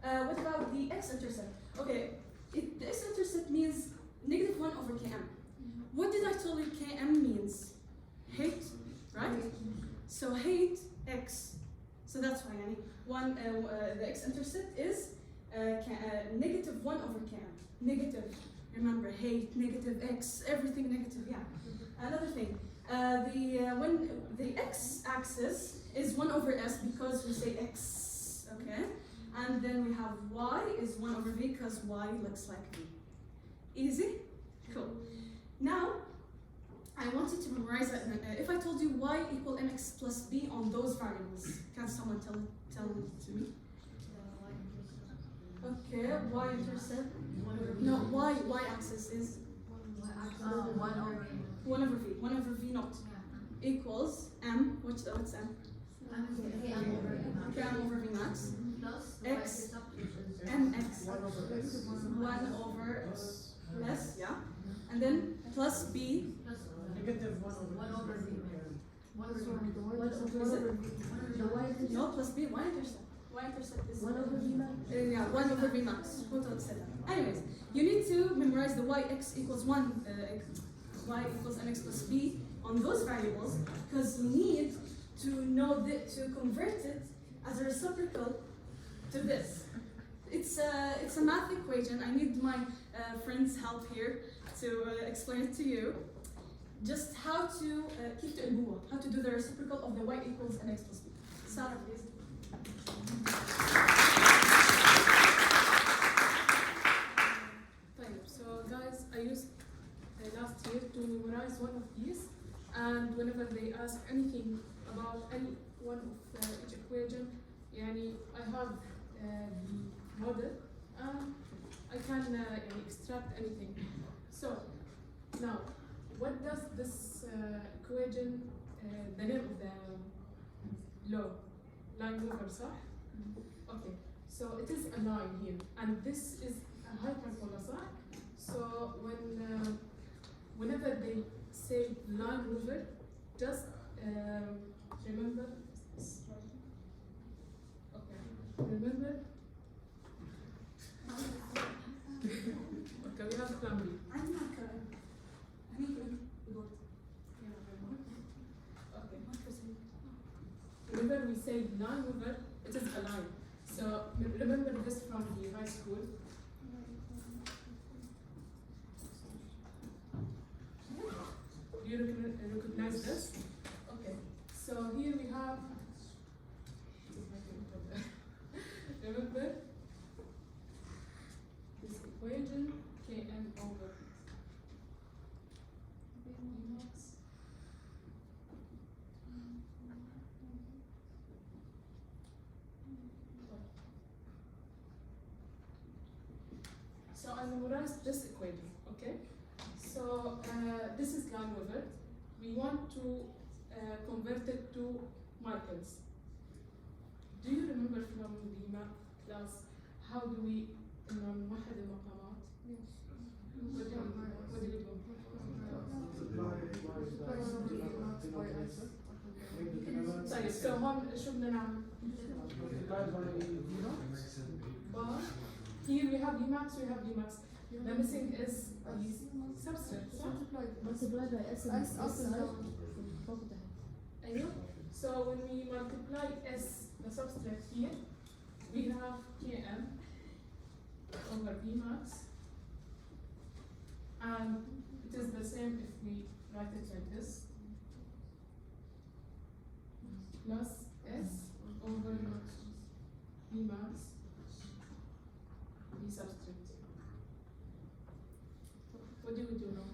what about the x-intercept? Okay, the x-intercept means negative 1 over km. What did I tell you km means? Height, right? So height x. So that's why the x-intercept is negative 1 over km. Negative, remember, height, negative x, everything negative, yeah. Another thing, when the x-axis is 1 over s because we say x, okay? And then we have y is 1 over v because y looks like v. Easy? Cool. Now, I want you to memorize that. If I told you y equal mx plus b on those variables, can someone tell it to me? Okay, y-intercept. No, y-axis is 1 over v. 1 over v naught equals m. What's m? Km over v max. X mx 1 over s, yeah, and then plus b negative 1 over v. No, plus b y-intercept. Y-intercept is 1 over v max. Yeah, 1 over v max. Who told us that? Anyways, you need to memorize the y(x equals 1, y equals mx plus b on those variables because you need to know to convert it as a reciprocal to this. It's a math equation. I need my friend's help here to explain it to you. Just how to keep the البوة, how to do the reciprocal of the y equals mx plus b. Sarah, please. So guys, I used last year to memorize one of these, and whenever they ask anything about any one of each equation, I have the model and I can extract anything. So now, what does this equation, the name of the law, line mover, صح? Okay, so it is a line here, and this is a hyperbola, صح? So whenever they say line mover, just remember. Okay, remember. Okay, we have plan B. Whenever we say line mover, it is a line. So remember this from the high school. Do you recognize this? Okay. So here we have. Remember this equation, Kn over Vmax. So I memorized this equation, okay? So this is line mover. We want to convert it to Michaels. Do you remember from the math class how do we نوحد المقامات? What do we do? طيب so هون شو بدنا نعمل؟ Here we have Vmax, we have Vmax. The missing is the substrate. Multiply by S and S. أيوه. So So when we multiply S, the substrate here, we have Km over V max. And it is the same if we write it like this. Plus S over V max, V substrate. What do we do now?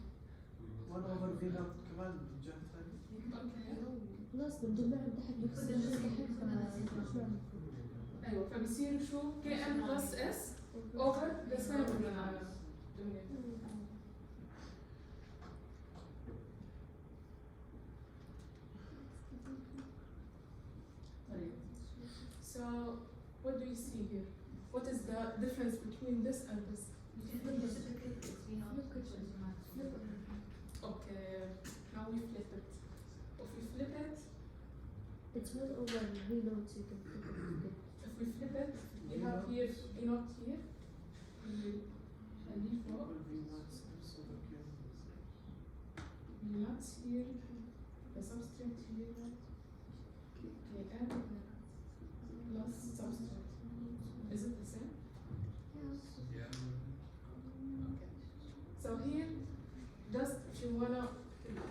1 over V نوت كمان بالجهة الثانية. Okay. خلاص بنجمعهم تحت ايوه فبيصير شو Km plus S over the same So what do you see here? What is the difference between this and this? Okay, now we flip it. If we flip it, it's 1 over V naught, so you can flip it. if we flip it, we have here V naught here. And V four. V max here. The substrate here. Km plus substrate. Is it the same? Yeah. Okay. So here, just if you wanna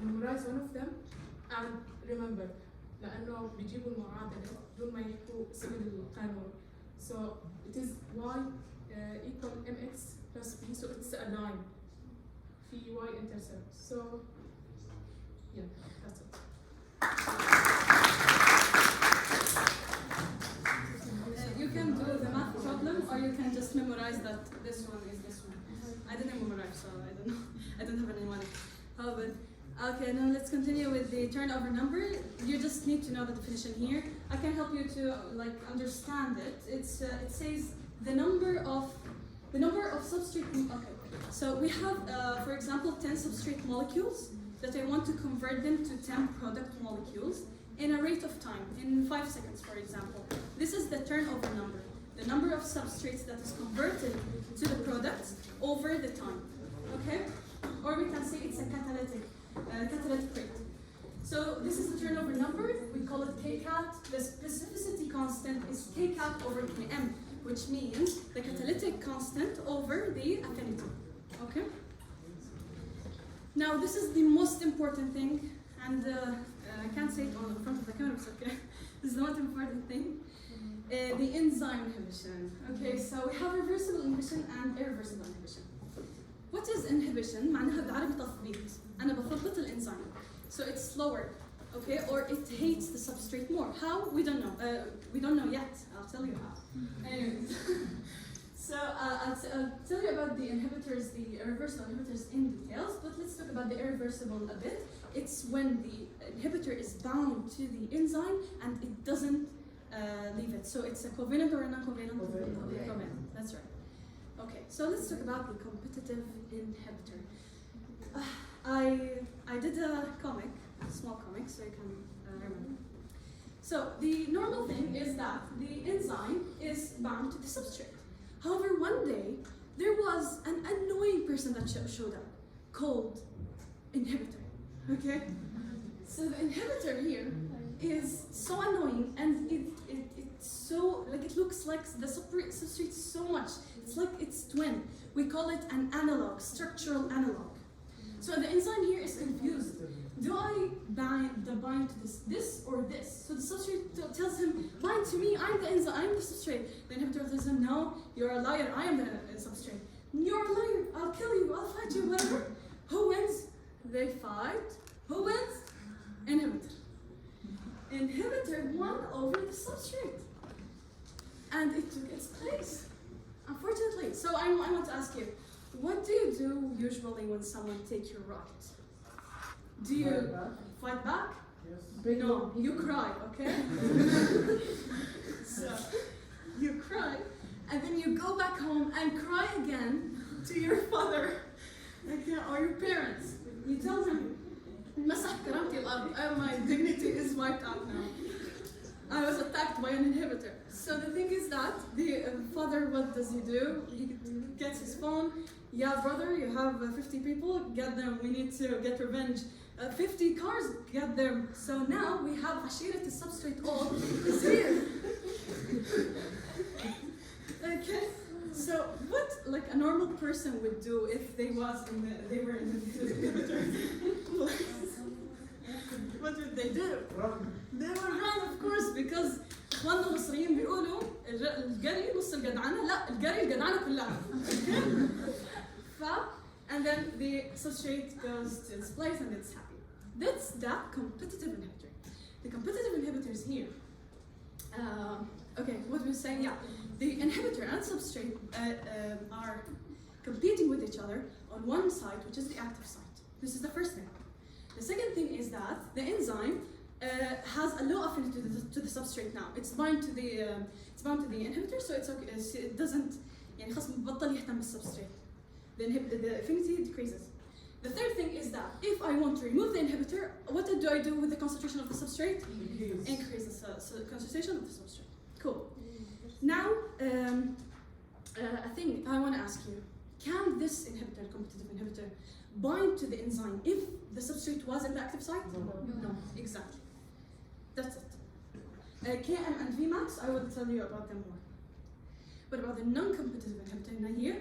memorize one of them and remember لأنه بيجيبوا المعادلة دون ما يحكوا اسم القانون. So it is y equal mx plus b, so it's a line في y intercept. So yeah, that's it. You can do the math problem, or you can just memorize that this one is this one. I didn't memorize, so I don't know. I don't have any money. How about? Okay, now let's continue with the turnover number. You just need to know the definition here. I can help you to like understand it. It says the number of substrate. Okay, so we have, for example, 10 substrate molecules that I want to convert them to 10 product molecules in a rate of time, in 5 seconds, for example. This is the turnover number, the number of substrates that is converted to the products over the time. Okay, or we can say it's a catalytic rate. So this is the turnover number. We call it Kcat. The specificity constant is Kcat over Km, which means the catalytic constant over the affinity. Okay. Now this is the most important thing, and I can't say it on the front of the camera, but okay. This is the most important thing. The enzyme inhibition. Okay, so we have reversible inhibition and irreversible inhibition. What is inhibition? معناها بالعربي تثبيط. أنا بثبط الإنزيم. So it's slower, okay, or it hates the substrate more. How? We don't know. We don't know yet. I'll tell you how. Anyways, so I'll tell you about the inhibitors, the irreversible inhibitors in details. But let's talk about the irreversible a bit. It's when the inhibitor is bound to the enzyme and it doesn't leave it. So it's a covalent or a non-covalent? Covalent. That's right. Okay, so let's talk about the competitive inhibitor. I did a comic, a small comic, so you can remember. So the normal thing is that the enzyme is bound to the substrate. However, one day there was an annoying person that showed up called inhibitor. Okay, so the inhibitor here is so annoying, and it's so like it looks like the substrate so much. It's like its twin. We call it an analog, structural analog. So the enzyme here is confused. Do I bind to this or this? So the substrate tells him, bind to me, I'm the enzyme, I'm the substrate. The inhibitor tells him, no, you're a liar, I am the substrate. You're a liar, I'll kill you, I'll fight you, whatever. Who wins? They fight. Who wins? Inhibitor. Inhibitor won over the substrate. And it took its place, unfortunately. So I want to ask you, what do you do usually when someone takes your right? Do you fight back? Yes. No, you cry, okay? So you cry, and then you go back home and cry again to your father, okay, or your parents. You tell them, مسح كرامتي الأرض, my dignity is wiped out now. I was attacked by an inhibitor. So the thing is that the father, what does he do? He gets his phone. Yeah, brother, you have 50 people. Get them. We need to get revenge. 50 cars. Get them. So now we have Ashira to substrate all is here. Okay. So what like a normal person would do if they were in the inhibitor? What would they do? They would run, of course, because اخواننا المصريين بيقولوا الجري نص الجدعنه، لا الجري الجدعنه كلها. And then the substrate goes to its place and it's happy. That's that competitive inhibitor. The competitive inhibitors here. Okay, what we're saying, yeah, the inhibitor and substrate are competing with each other on one side, which is the active site. This is the first thing. The second thing is that the enzyme has a low affinity to the substrate now. It's bound to the inhibitor, so it's okay. It doesn't يعني خلاص بطل يهتم بالسبستريت. The affinity decreases. The third thing is that if I want to remove the inhibitor, what do I do with the concentration of the substrate? Increase the concentration of the substrate. Cool. Now, a thing I want to ask you: can this inhibitor, competitive inhibitor, bind to the enzyme if the substrate was in the active site? No. Exactly. That's it. Km and Vmax, I will tell you about them more. What about the non-competitive inhibitor in here?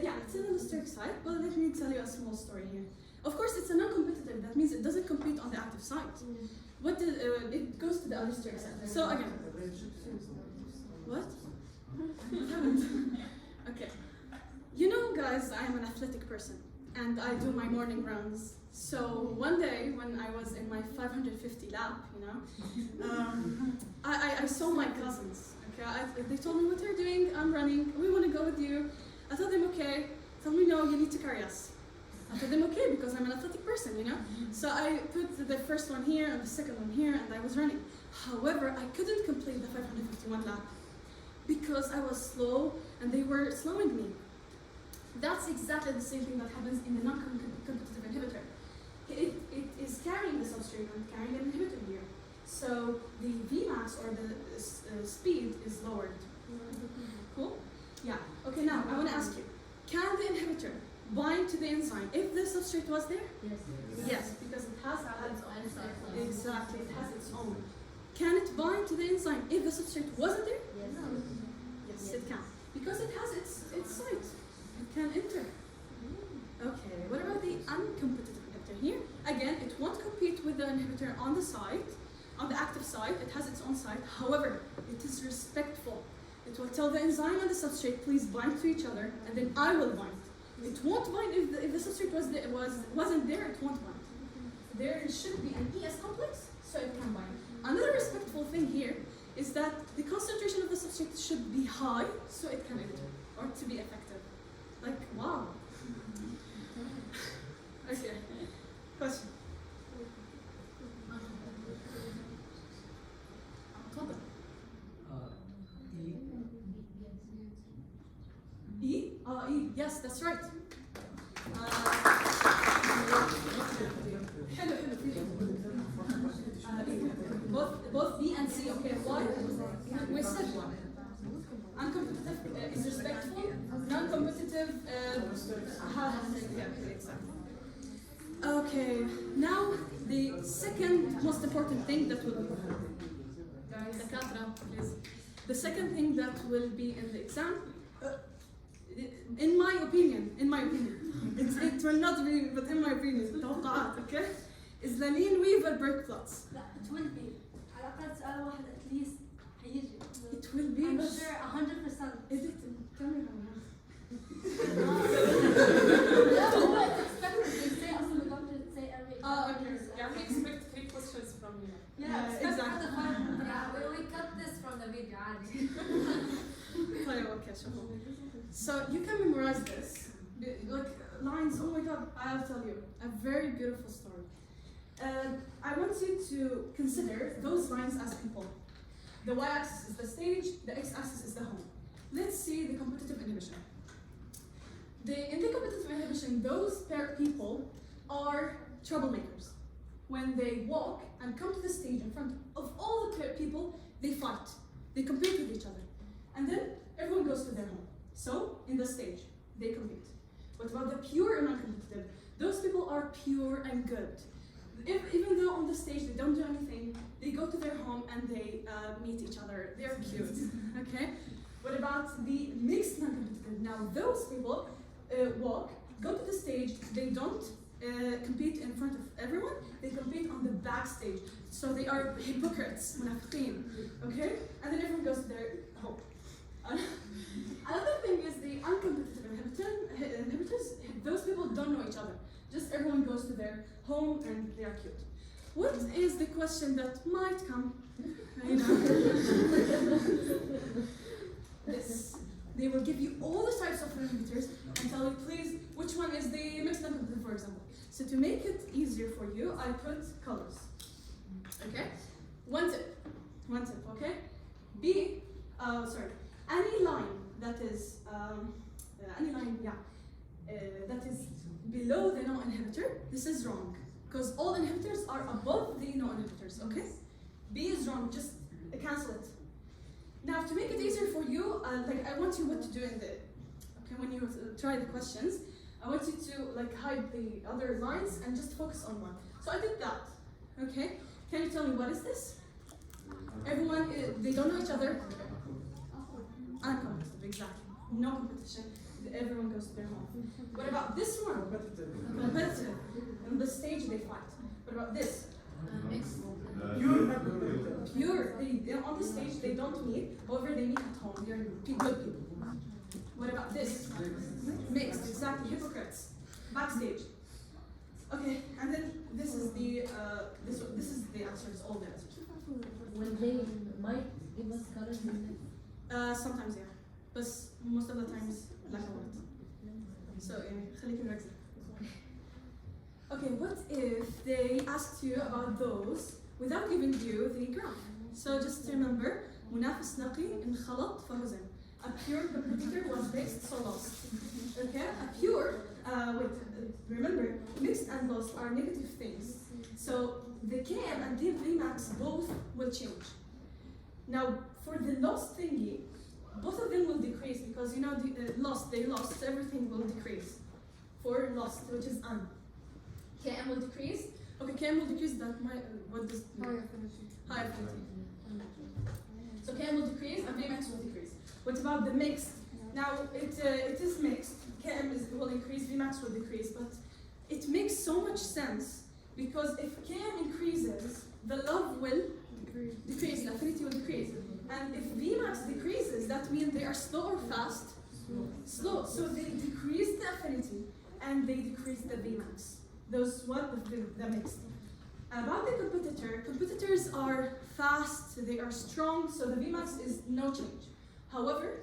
Yeah, it's an allosteric site, but let me tell you a small story here. Of course, it's a non-competitive. That means it doesn't compete on the active site. It goes to the allosteric site. So again, what? Okay. You know, guys, I am an athletic person, and I do my morning runs. So one day, when I was in my 550 lap, you know, I saw my cousins. Okay, they told me, "What are you doing? I'm running. We want to go with you." I told them, "Okay." Told me, "No, you need to carry us." I told them, "Okay," because I'm an athletic person, you know. So I put the first one here and the second one here, and I was running. However, I couldn't complete the 551 lap because I was slow, and they were slowing me. That's exactly the same thing that happens in the non-competitive inhibitor. It is carrying the substrate and carrying an inhibitor here. So the Vmax or the speed is lowered. Cool? Yeah. Okay, now I want to ask you, can the inhibitor bind to the enzyme if the substrate was there? Yes. Yes, because it has its own. Exactly, it has its own. Can it bind to the enzyme if the substrate wasn't there? Yes. Yes, it can. Because it has its site. It can enter. Okay, what about the uncompetitive inhibitor here? Again, it won't compete with the inhibitor on the site, on the active site. It has its own site. However, it is respectful. It will tell the enzyme and the substrate, please bind to each other, and then I will bind. It won't bind if the substrate wasn't there. It won't bind. There should be an ES complex, so it can bind. Another respectful thing here is that the concentration of the substrate should be high, so it can enter or to be effective. Like wow. Okay. Question. تفضل. E? E. Yes, that's right. Both B and C. Okay, why? We said one. Uncompetitive is respectful. Non-competitive. Exactly. Okay. Now the second most important thing that will be. Zakaria, please. The second thing that will be in the exam. In my opinion, it will not be, but in my opinion, توقعات, okay, is the Lean-Weaver-Burke plots. لا, it will be. على الأقل سؤال واحد at least هيجي. It will be. I'm sure 100%. Is it camera? لا, هو expected. They say أصلاً the doctor say every. Okay. Yeah, we expect 3 questions from you. Yeah, exactly. Yeah, we cut this from the video عادي. طيب, okay, شوفوا. So you can memorize this, like lines. Oh my God! I'll tell you a very beautiful story. I want you to consider those lines as people. The y-axis is the stage. The x-axis is the home. Let's see the competitive inhibition. In the competitive inhibition, those people are troublemakers. When they walk and come to the stage in front of all the people, they fight. They compete with each other. And then everyone goes to their home. So, in the stage, they compete. What about the pure and non-competitive? Those people are pure and good. Even though on the stage they don't do anything, they go to their home and they meet each other. They're cute, okay? What about the mixed non-competitive? Now, those people go to the stage, they don't compete in front of everyone, they compete on the backstage. So they are hypocrites, munafiqeen, okay? And then everyone goes to their home. Another thing is the uncompetitive inhibitors. Those people don't know each other. Just everyone goes to their home and they are cute. What is the question that might come? You know, this. They will give you all the types of inhibitors and tell you, please, which one is the mixed uncompetitive, for example. So to make it easier for you, I put colors. Okay? One tip, okay? Any line that is, that is below the no inhibitor, this is wrong. Because all inhibitors are above the no inhibitors, okay? B is wrong, just cancel it. Now, to make it easier for you, I want you what to do in the, okay, when you try the questions, I want you to hide the other lines and just focus on one. So I did that, okay? Can you tell me what is this? Everyone, they don't know each other. Uncompetitive, exactly. No competition. Everyone goes to their home. What about this one? Competitive. On the stage they fight. What about this? Mixed. Pure. On the stage they don't meet. However, they meet at home. They're good people. What about this? Mixed. Exactly. Hypocrites. Backstage. Okay. And then this is the this is the answers. All the answers. When they might give us colors in Sometimes, yeah. But most of the times, black and white. So, خليك مركزة. Okay, what if they asked you about those without giving you the graph? So just remember, منافس نقي انخلط فهزم. A pure competitor was mixed, so lost. Okay, a pure, remember, mixed and lost are negative things. So the Km and the Vmax both will change. Now, for the lost thingy, both of them will decrease because you know they lost, so everything will decrease. For lost, which is un. Km will decrease. Okay, Km will decrease. That might what does High affinity. high affinity. So Km will decrease and Vmax will decrease. What about the mixed? Now it is mixed. Km will increase, Vmax will decrease, but it makes so much sense because if Km increases, the love will decrease, the affinity will decrease. And if Vmax decreases, that means they are slow or fast? Slow. So they decrease the affinity and they decrease the Vmax. Those what the mixed. About the competitors are fast, they are strong, so the Vmax is no change. However,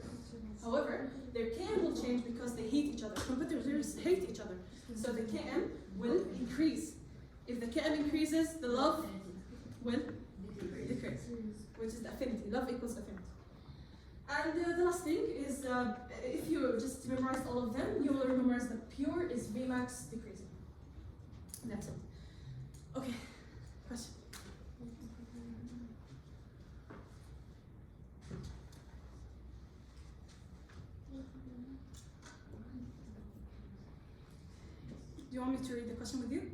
their Km will change because they hate each other. Competitors hate each other. So the Km will increase. If the Km increases, the love will decrease, which is the affinity. Love equals affinity. And the last thing is, if you just memorize all of them, you will memorize that pure is Vmax decreasing. That's it. Okay, question. Do you want me to read the question with you?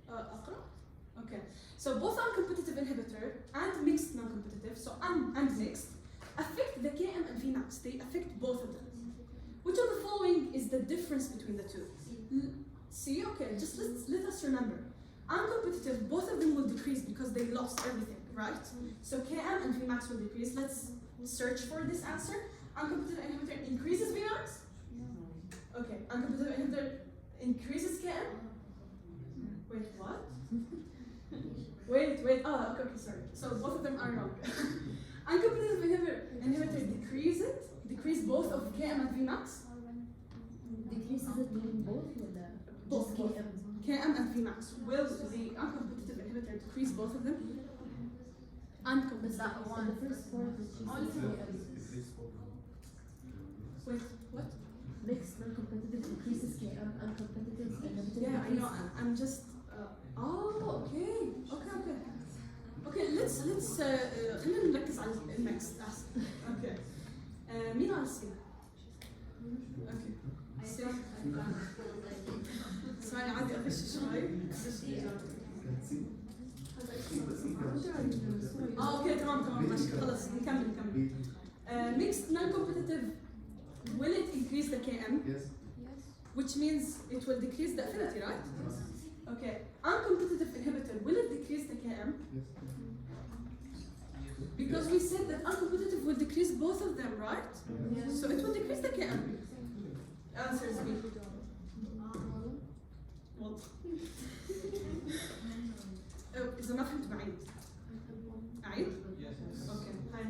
أقرأ? Okay. So both uncompetitive inhibitor and mixed non-competitive, so and mixed, affect the Km and Vmax. They affect both of them. Which of the following is the difference between the two? See, okay, just let us remember. Uncompetitive, both of them will decrease because they lost everything, right? So Km and Vmax will decrease. Let's search for this answer. Uncompetitive inhibitor increases Vmax? Okay, uncompetitive inhibitor increases Km? Wait, what? Wait, okay, sorry. So both of them are wrong. Uncompetitive inhibitor decrease both of Km and Vmax? decreases it meaning both or the Both. just KM? Km and Vmax. Will the uncompetitive inhibitor decrease both of them? Uncompetitive. That one. The first part is just Only KM. Wait, what? Mixed non-competitive increases KM, uncompetitive inhibitor Yeah, I know. decreases. I'm just. Okay. Okay, let's خلينا نركز على الميكس احسن. اوكي. مين على السي؟ اوكي. سي. ثواني عادي اغش شوي. اوكي تمام ماشي خلص نكمل. Mixed non-competitive, will it increase the Km? Yes. Which means it will decrease the affinity, right? Okay. Uncompetitive inhibitor, will it decrease the Km? Yes. Because we said that uncompetitive will decrease both of them, right? Yes. So it will decrease the Km. Answer is B. Well. إذا ما فهمت بعيد. أعيد؟ أوكي. هاي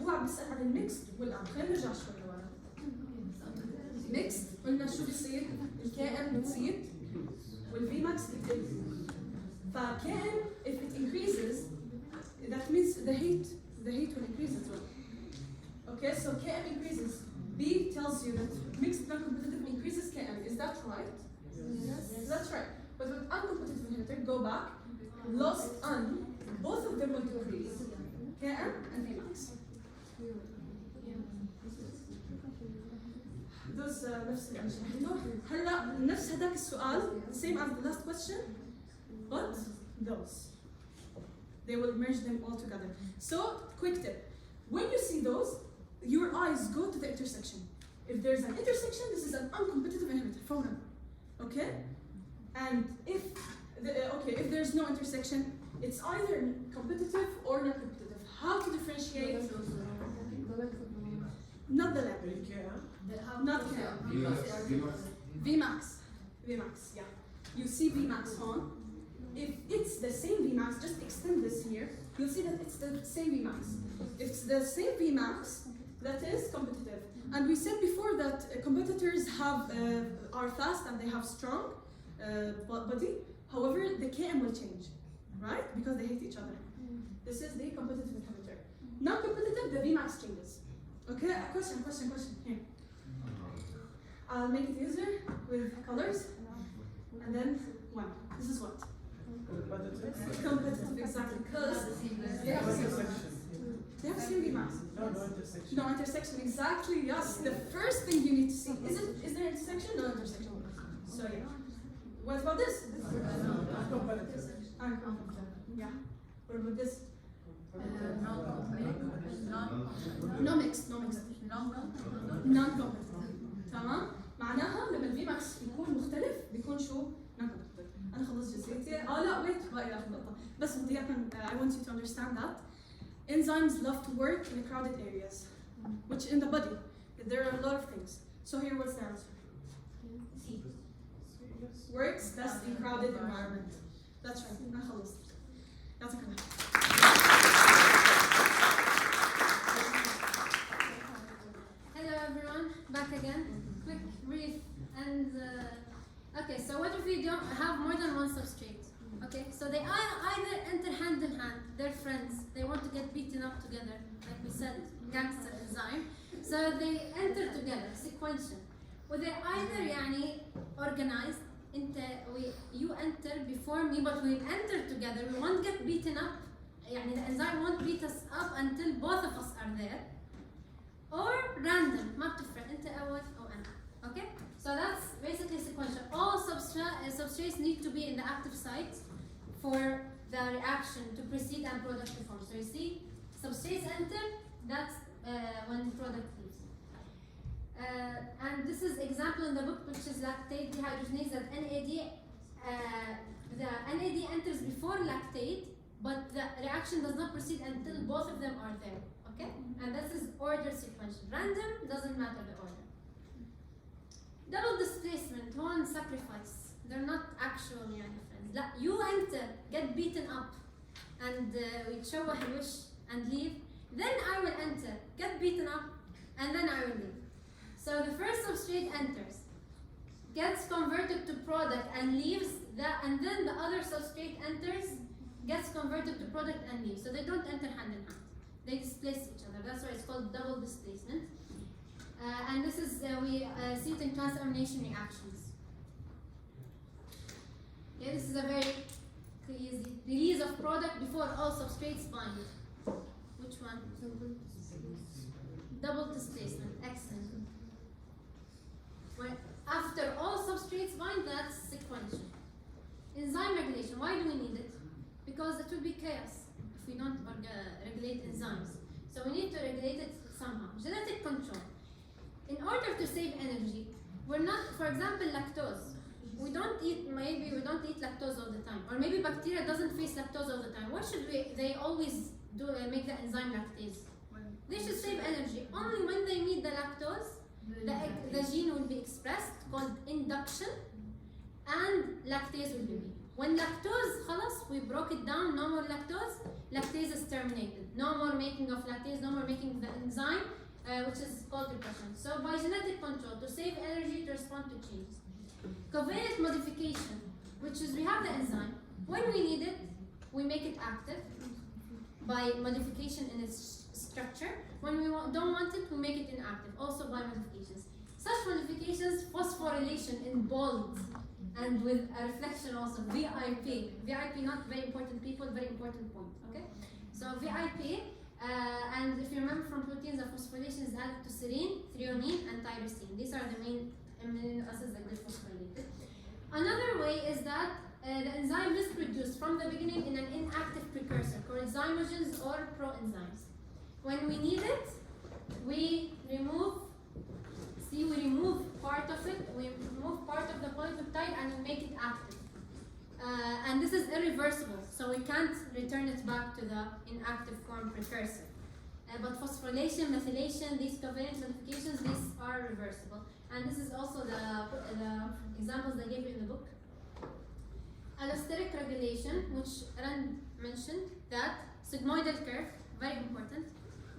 هو عم بيسأل عن الميكس والأب. خلينا نرجع شوي لورا. ميكس قلنا شو بيصير؟ الكائن بتصير والفي ماكس بتقل. فكائن if it increases that means the heat will increase as well. Okay, so Km increases. B tells you that mixed non-competitive increases Km. Is that right? Yes. That's right. But with uncompetitive inhibitor, go back. Lost un, both of them will decrease. Km and Vmax. Those نفس الأشياء. هلا نفس هذاك السؤال same as the last question, but those. They will merge them all together. So, quick tip. When you see those, your eyes go to the intersection. If there's an intersection, this is an uncompetitive inhibitor, FONA. Okay? And if there's no intersection, it's either competitive or not competitive. How to differentiate? Not the level. Not Km. Vmax. Vmax, yeah. You see Vmax on. If it's the same Vmax, just extend this here. You'll see that it's the same Vmax. If it's the same Vmax, that is competitive. And we said before that competitors are fast and they have strong body. However, the Km will change, right? Because they hate each other. This is the competitive inhibitor. Non-competitive, the Vmax changes. Okay, question. Here. I'll make it easier with colors. And then one. This is what? Competitive, exactly. Because they have the same Vmax. No intersection, exactly. Yes. The first thing you need to see is there intersection? No intersection. So yeah. What about this? Uncompetitive. Yeah. What about this? No mixed. Non-competitive. تمام؟ معناها لما الفي ماكس يكون مختلف بيكون شو؟ non-competitive. أنا خلصت جزئيتي. لا wait باقي آخر نقطة. بس بدي I want you to understand that enzymes love to work in crowded areas, which in the body there are a lot of things. So here, what's the answer? C. Works best in crowded environment. That's right. أنا خلصت. يعطيك العافية. Hello everyone, back again. Quick brief and okay. So what if we don't have more than one substrate? Okay, so they either enter hand in hand. They're friends. They want to get beaten up together, like we said, gangster enzyme. So they enter together, sequential. Or they're either يعني organized. You enter before me, but we enter together. We won't get beaten up. يعني the enzyme won't beat us up until both of us are there. Or random, ما بتفرق أنت أول أو أنا. Okay? So that's basically sequential. All substrates need to be in the active site for the reaction to proceed and product to form. So you see, substrates enter, that's when product leaves. And this is example in the book, which is lactate dehydrogenase, that NAD, the NAD enters before lactate, but the reaction does not proceed until both of them are there. Okay? And this is order sequential. Random doesn't matter the order. Double displacement, one sacrifice. They're not actual friends. لا, you enter, get beaten up, and ويتشوه الوش and leave. Then I will enter, get beaten up, and then I will leave. So the first substrate enters, gets converted to product and leaves, and then the other substrate enters, gets converted to product and leaves. So they don't enter hand in hand. They displace each other. That's why it's called double displacement. And this is, we see it in transamination reactions. Yeah, this is a very Easy. Release of product before all substrates bind. Which one? Double displacement. Excellent. Well, after all substrates bind, that's sequential. Enzyme regulation. Why do we need it? Because it will be chaos if we don't regulate enzymes. So we need to regulate it somehow. Genetic control. In order to save energy, we're not, for example, lactose. Maybe we don't eat lactose all the time, or maybe bacteria doesn't face lactose all the time. What should they always do? Make the enzyme lactase. They should save energy. Only when they need the lactose, the gene will be expressed called induction, and lactase will be made. When lactose, خلاص, we broke it down, no more lactose, lactase is terminated. No more making of lactase, no more making the enzyme, which is called repression. So by genetic control, to save energy to respond to changes. Covalent modification, which is we have the enzyme. When we need it, we make it active by modification in its structure. When we don't want it, we make it inactive, also by modifications. Such modifications, phosphorylation in bold and with a reflection also, VIP. VIP, not very important people, very important point, okay? So VIP, and if you remember from proteins, the phosphorylation is added to serine, threonine, and tyrosine. These are the main amino acids that get phosphorylated. Another way is that the enzyme is produced from the beginning in an inactive precursor called zymogens or proenzymes. When we need it, we remove part of it, we remove part of the polypeptide and we make it active. And this is irreversible, so we can't return it back to the inactive form precursor. But phosphorylation, methylation, these covalent modifications, these are reversible. And this is also the examples they gave you in the book. Allosteric regulation, which Rand mentioned, that sigmoidal curve, very important.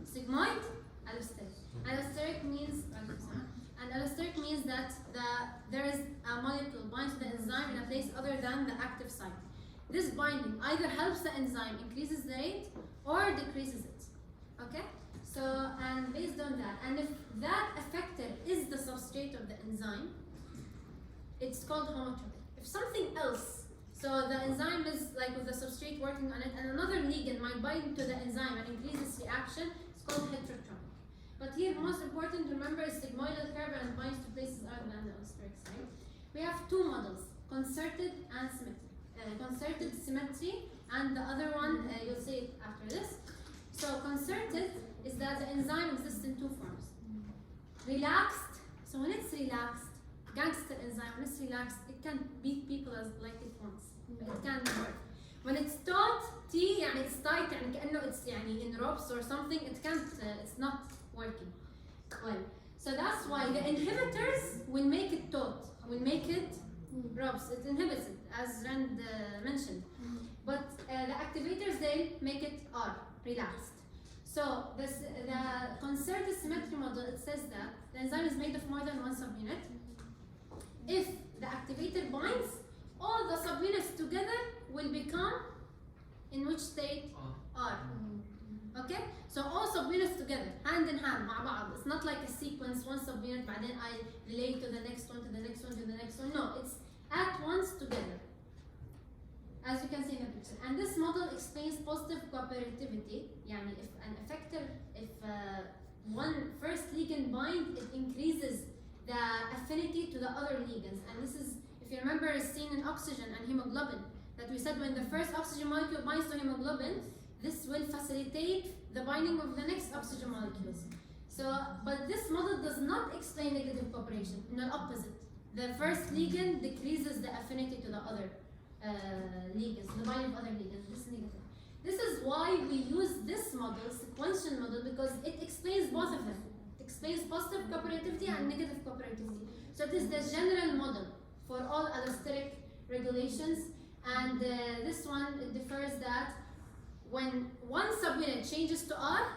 Sigmoid, allosteric. Allosteric means, allosteric means that there is a molecule binds to the enzyme in a place other than the active site. This binding either helps the enzyme increases the rate or decreases it. Okay? So, and based on that, and if that effector is the substrate of the enzyme, it's called homotropic. If something else, so the enzyme is like with the substrate working on it, and another ligand might bind to the enzyme and increase its reaction, it's called heterotropic. But here, most important to remember is sigmoidal curve and binds to places other than the allosteric site. We have two models, concerted and symmetric. Concerted symmetry, and the other one, you'll see it after this. So concerted is that the enzyme exists in two forms. Relaxed, so when it's relaxed, gangster enzyme, when it's relaxed, it can beat people as like it wants. It can work. When it's taut, يعني it's tight, يعني كأنه it's يعني in ropes or something, it can't, it's not working well. So that's why the inhibitors will make it taut, will make it ropes, it inhibits it, as Rand mentioned. But the activators, they make it R, relaxed. So the concerted symmetry model, it says that the enzyme is made of more than one subunit. If the activator binds, all the subunits together will become in which state? R. Okay? So all subunits together, hand in hand, مع بعض. It's not like a sequence, one subunit, بعدين I relate to the next one, to the next one, to the next one. No, it's at once together, as you can see in the picture. And this model explains positive cooperativity. يعني if an effector, if one first ligand bind, it increases the affinity to the other ligands. And this is, if you remember, is seen in oxygen and hemoglobin. That we said when the first oxygen molecule binds to hemoglobin, this will facilitate the binding of the next oxygen molecules. So, but this model does not explain negative cooperation. No, opposite. The first ligand decreases the affinity to the other ligands, the binding of other ligands. This is negative. This is why we use this model, sequential model, because it explains both of them. It explains positive cooperativity and negative cooperativity. So it is the general model for all allosteric regulations. And this one, it differs that when one subunit changes to R,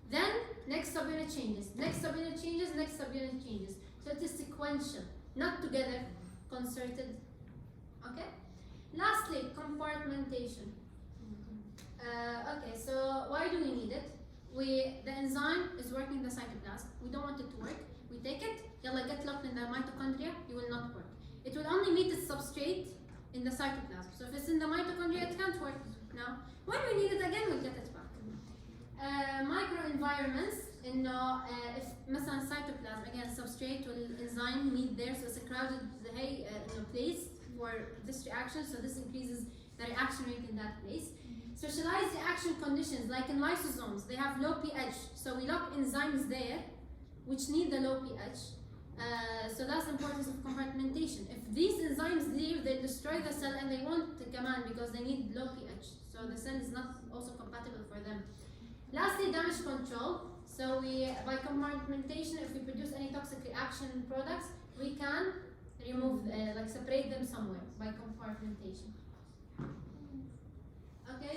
then next subunit changes, next subunit changes, next subunit changes. So it is sequential, not together, concerted. Okay? Lastly, compartmentation. Okay, so why do we need it? The enzyme is working in the cytoplasm. We don't want it to work. We take it, yalla, get locked in the mitochondria, it will not work. It will only meet its substrate in the cytoplasm. So if it's in the mitochondria, it can't work now. When we need it again, we'll get it back. Microenvironments, if مثلا cytoplasm, again, substrate والenzyme meet there, so it's a crowded place for this reaction, so this increases the reaction rate in that place. Specialized reaction conditions, like in lysosomes, they have low pH, so we lock enzymes there, which need the low pH. So that's the importance of compartmentation. If these enzymes leave, they destroy the cell and they won't command because they need low pH. So the cell is not also compatible for them. Lastly, damage control. So by compartmentation, if we produce any toxic reaction products, we can remove, separate them somewhere by compartmentation. Okay,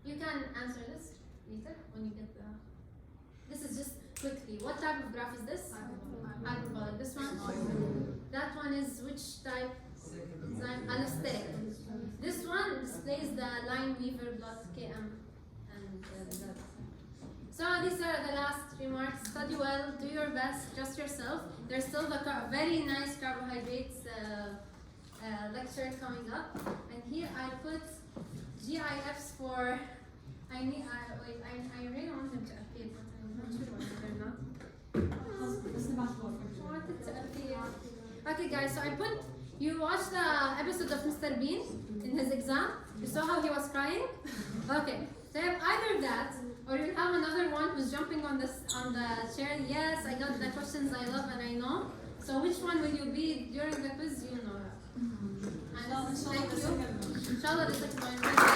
you can answer this later when you get the. This is just quickly. What type of graph is this? Hyperbolic. This one? That one is which type? Allosteric. This one displays the Lineweaver plot Km and Z. So these are the last remarks. Study well, do your best, trust yourself. There's still the very nice carbohydrates lecture coming up. And here I put GIFs for, I really want them to appear, but I'm not sure whether they're not. I wanted to appear. Okay guys, so I put, you watched the episode of Mr. Bean in his exam? You saw how he was crying? Okay, so you have either that, or you have another one who's jumping on the chair. Yes, I got the questions I love and I know. So which one will you be during the quiz? You know that. And thank you. Inshallah, the second one.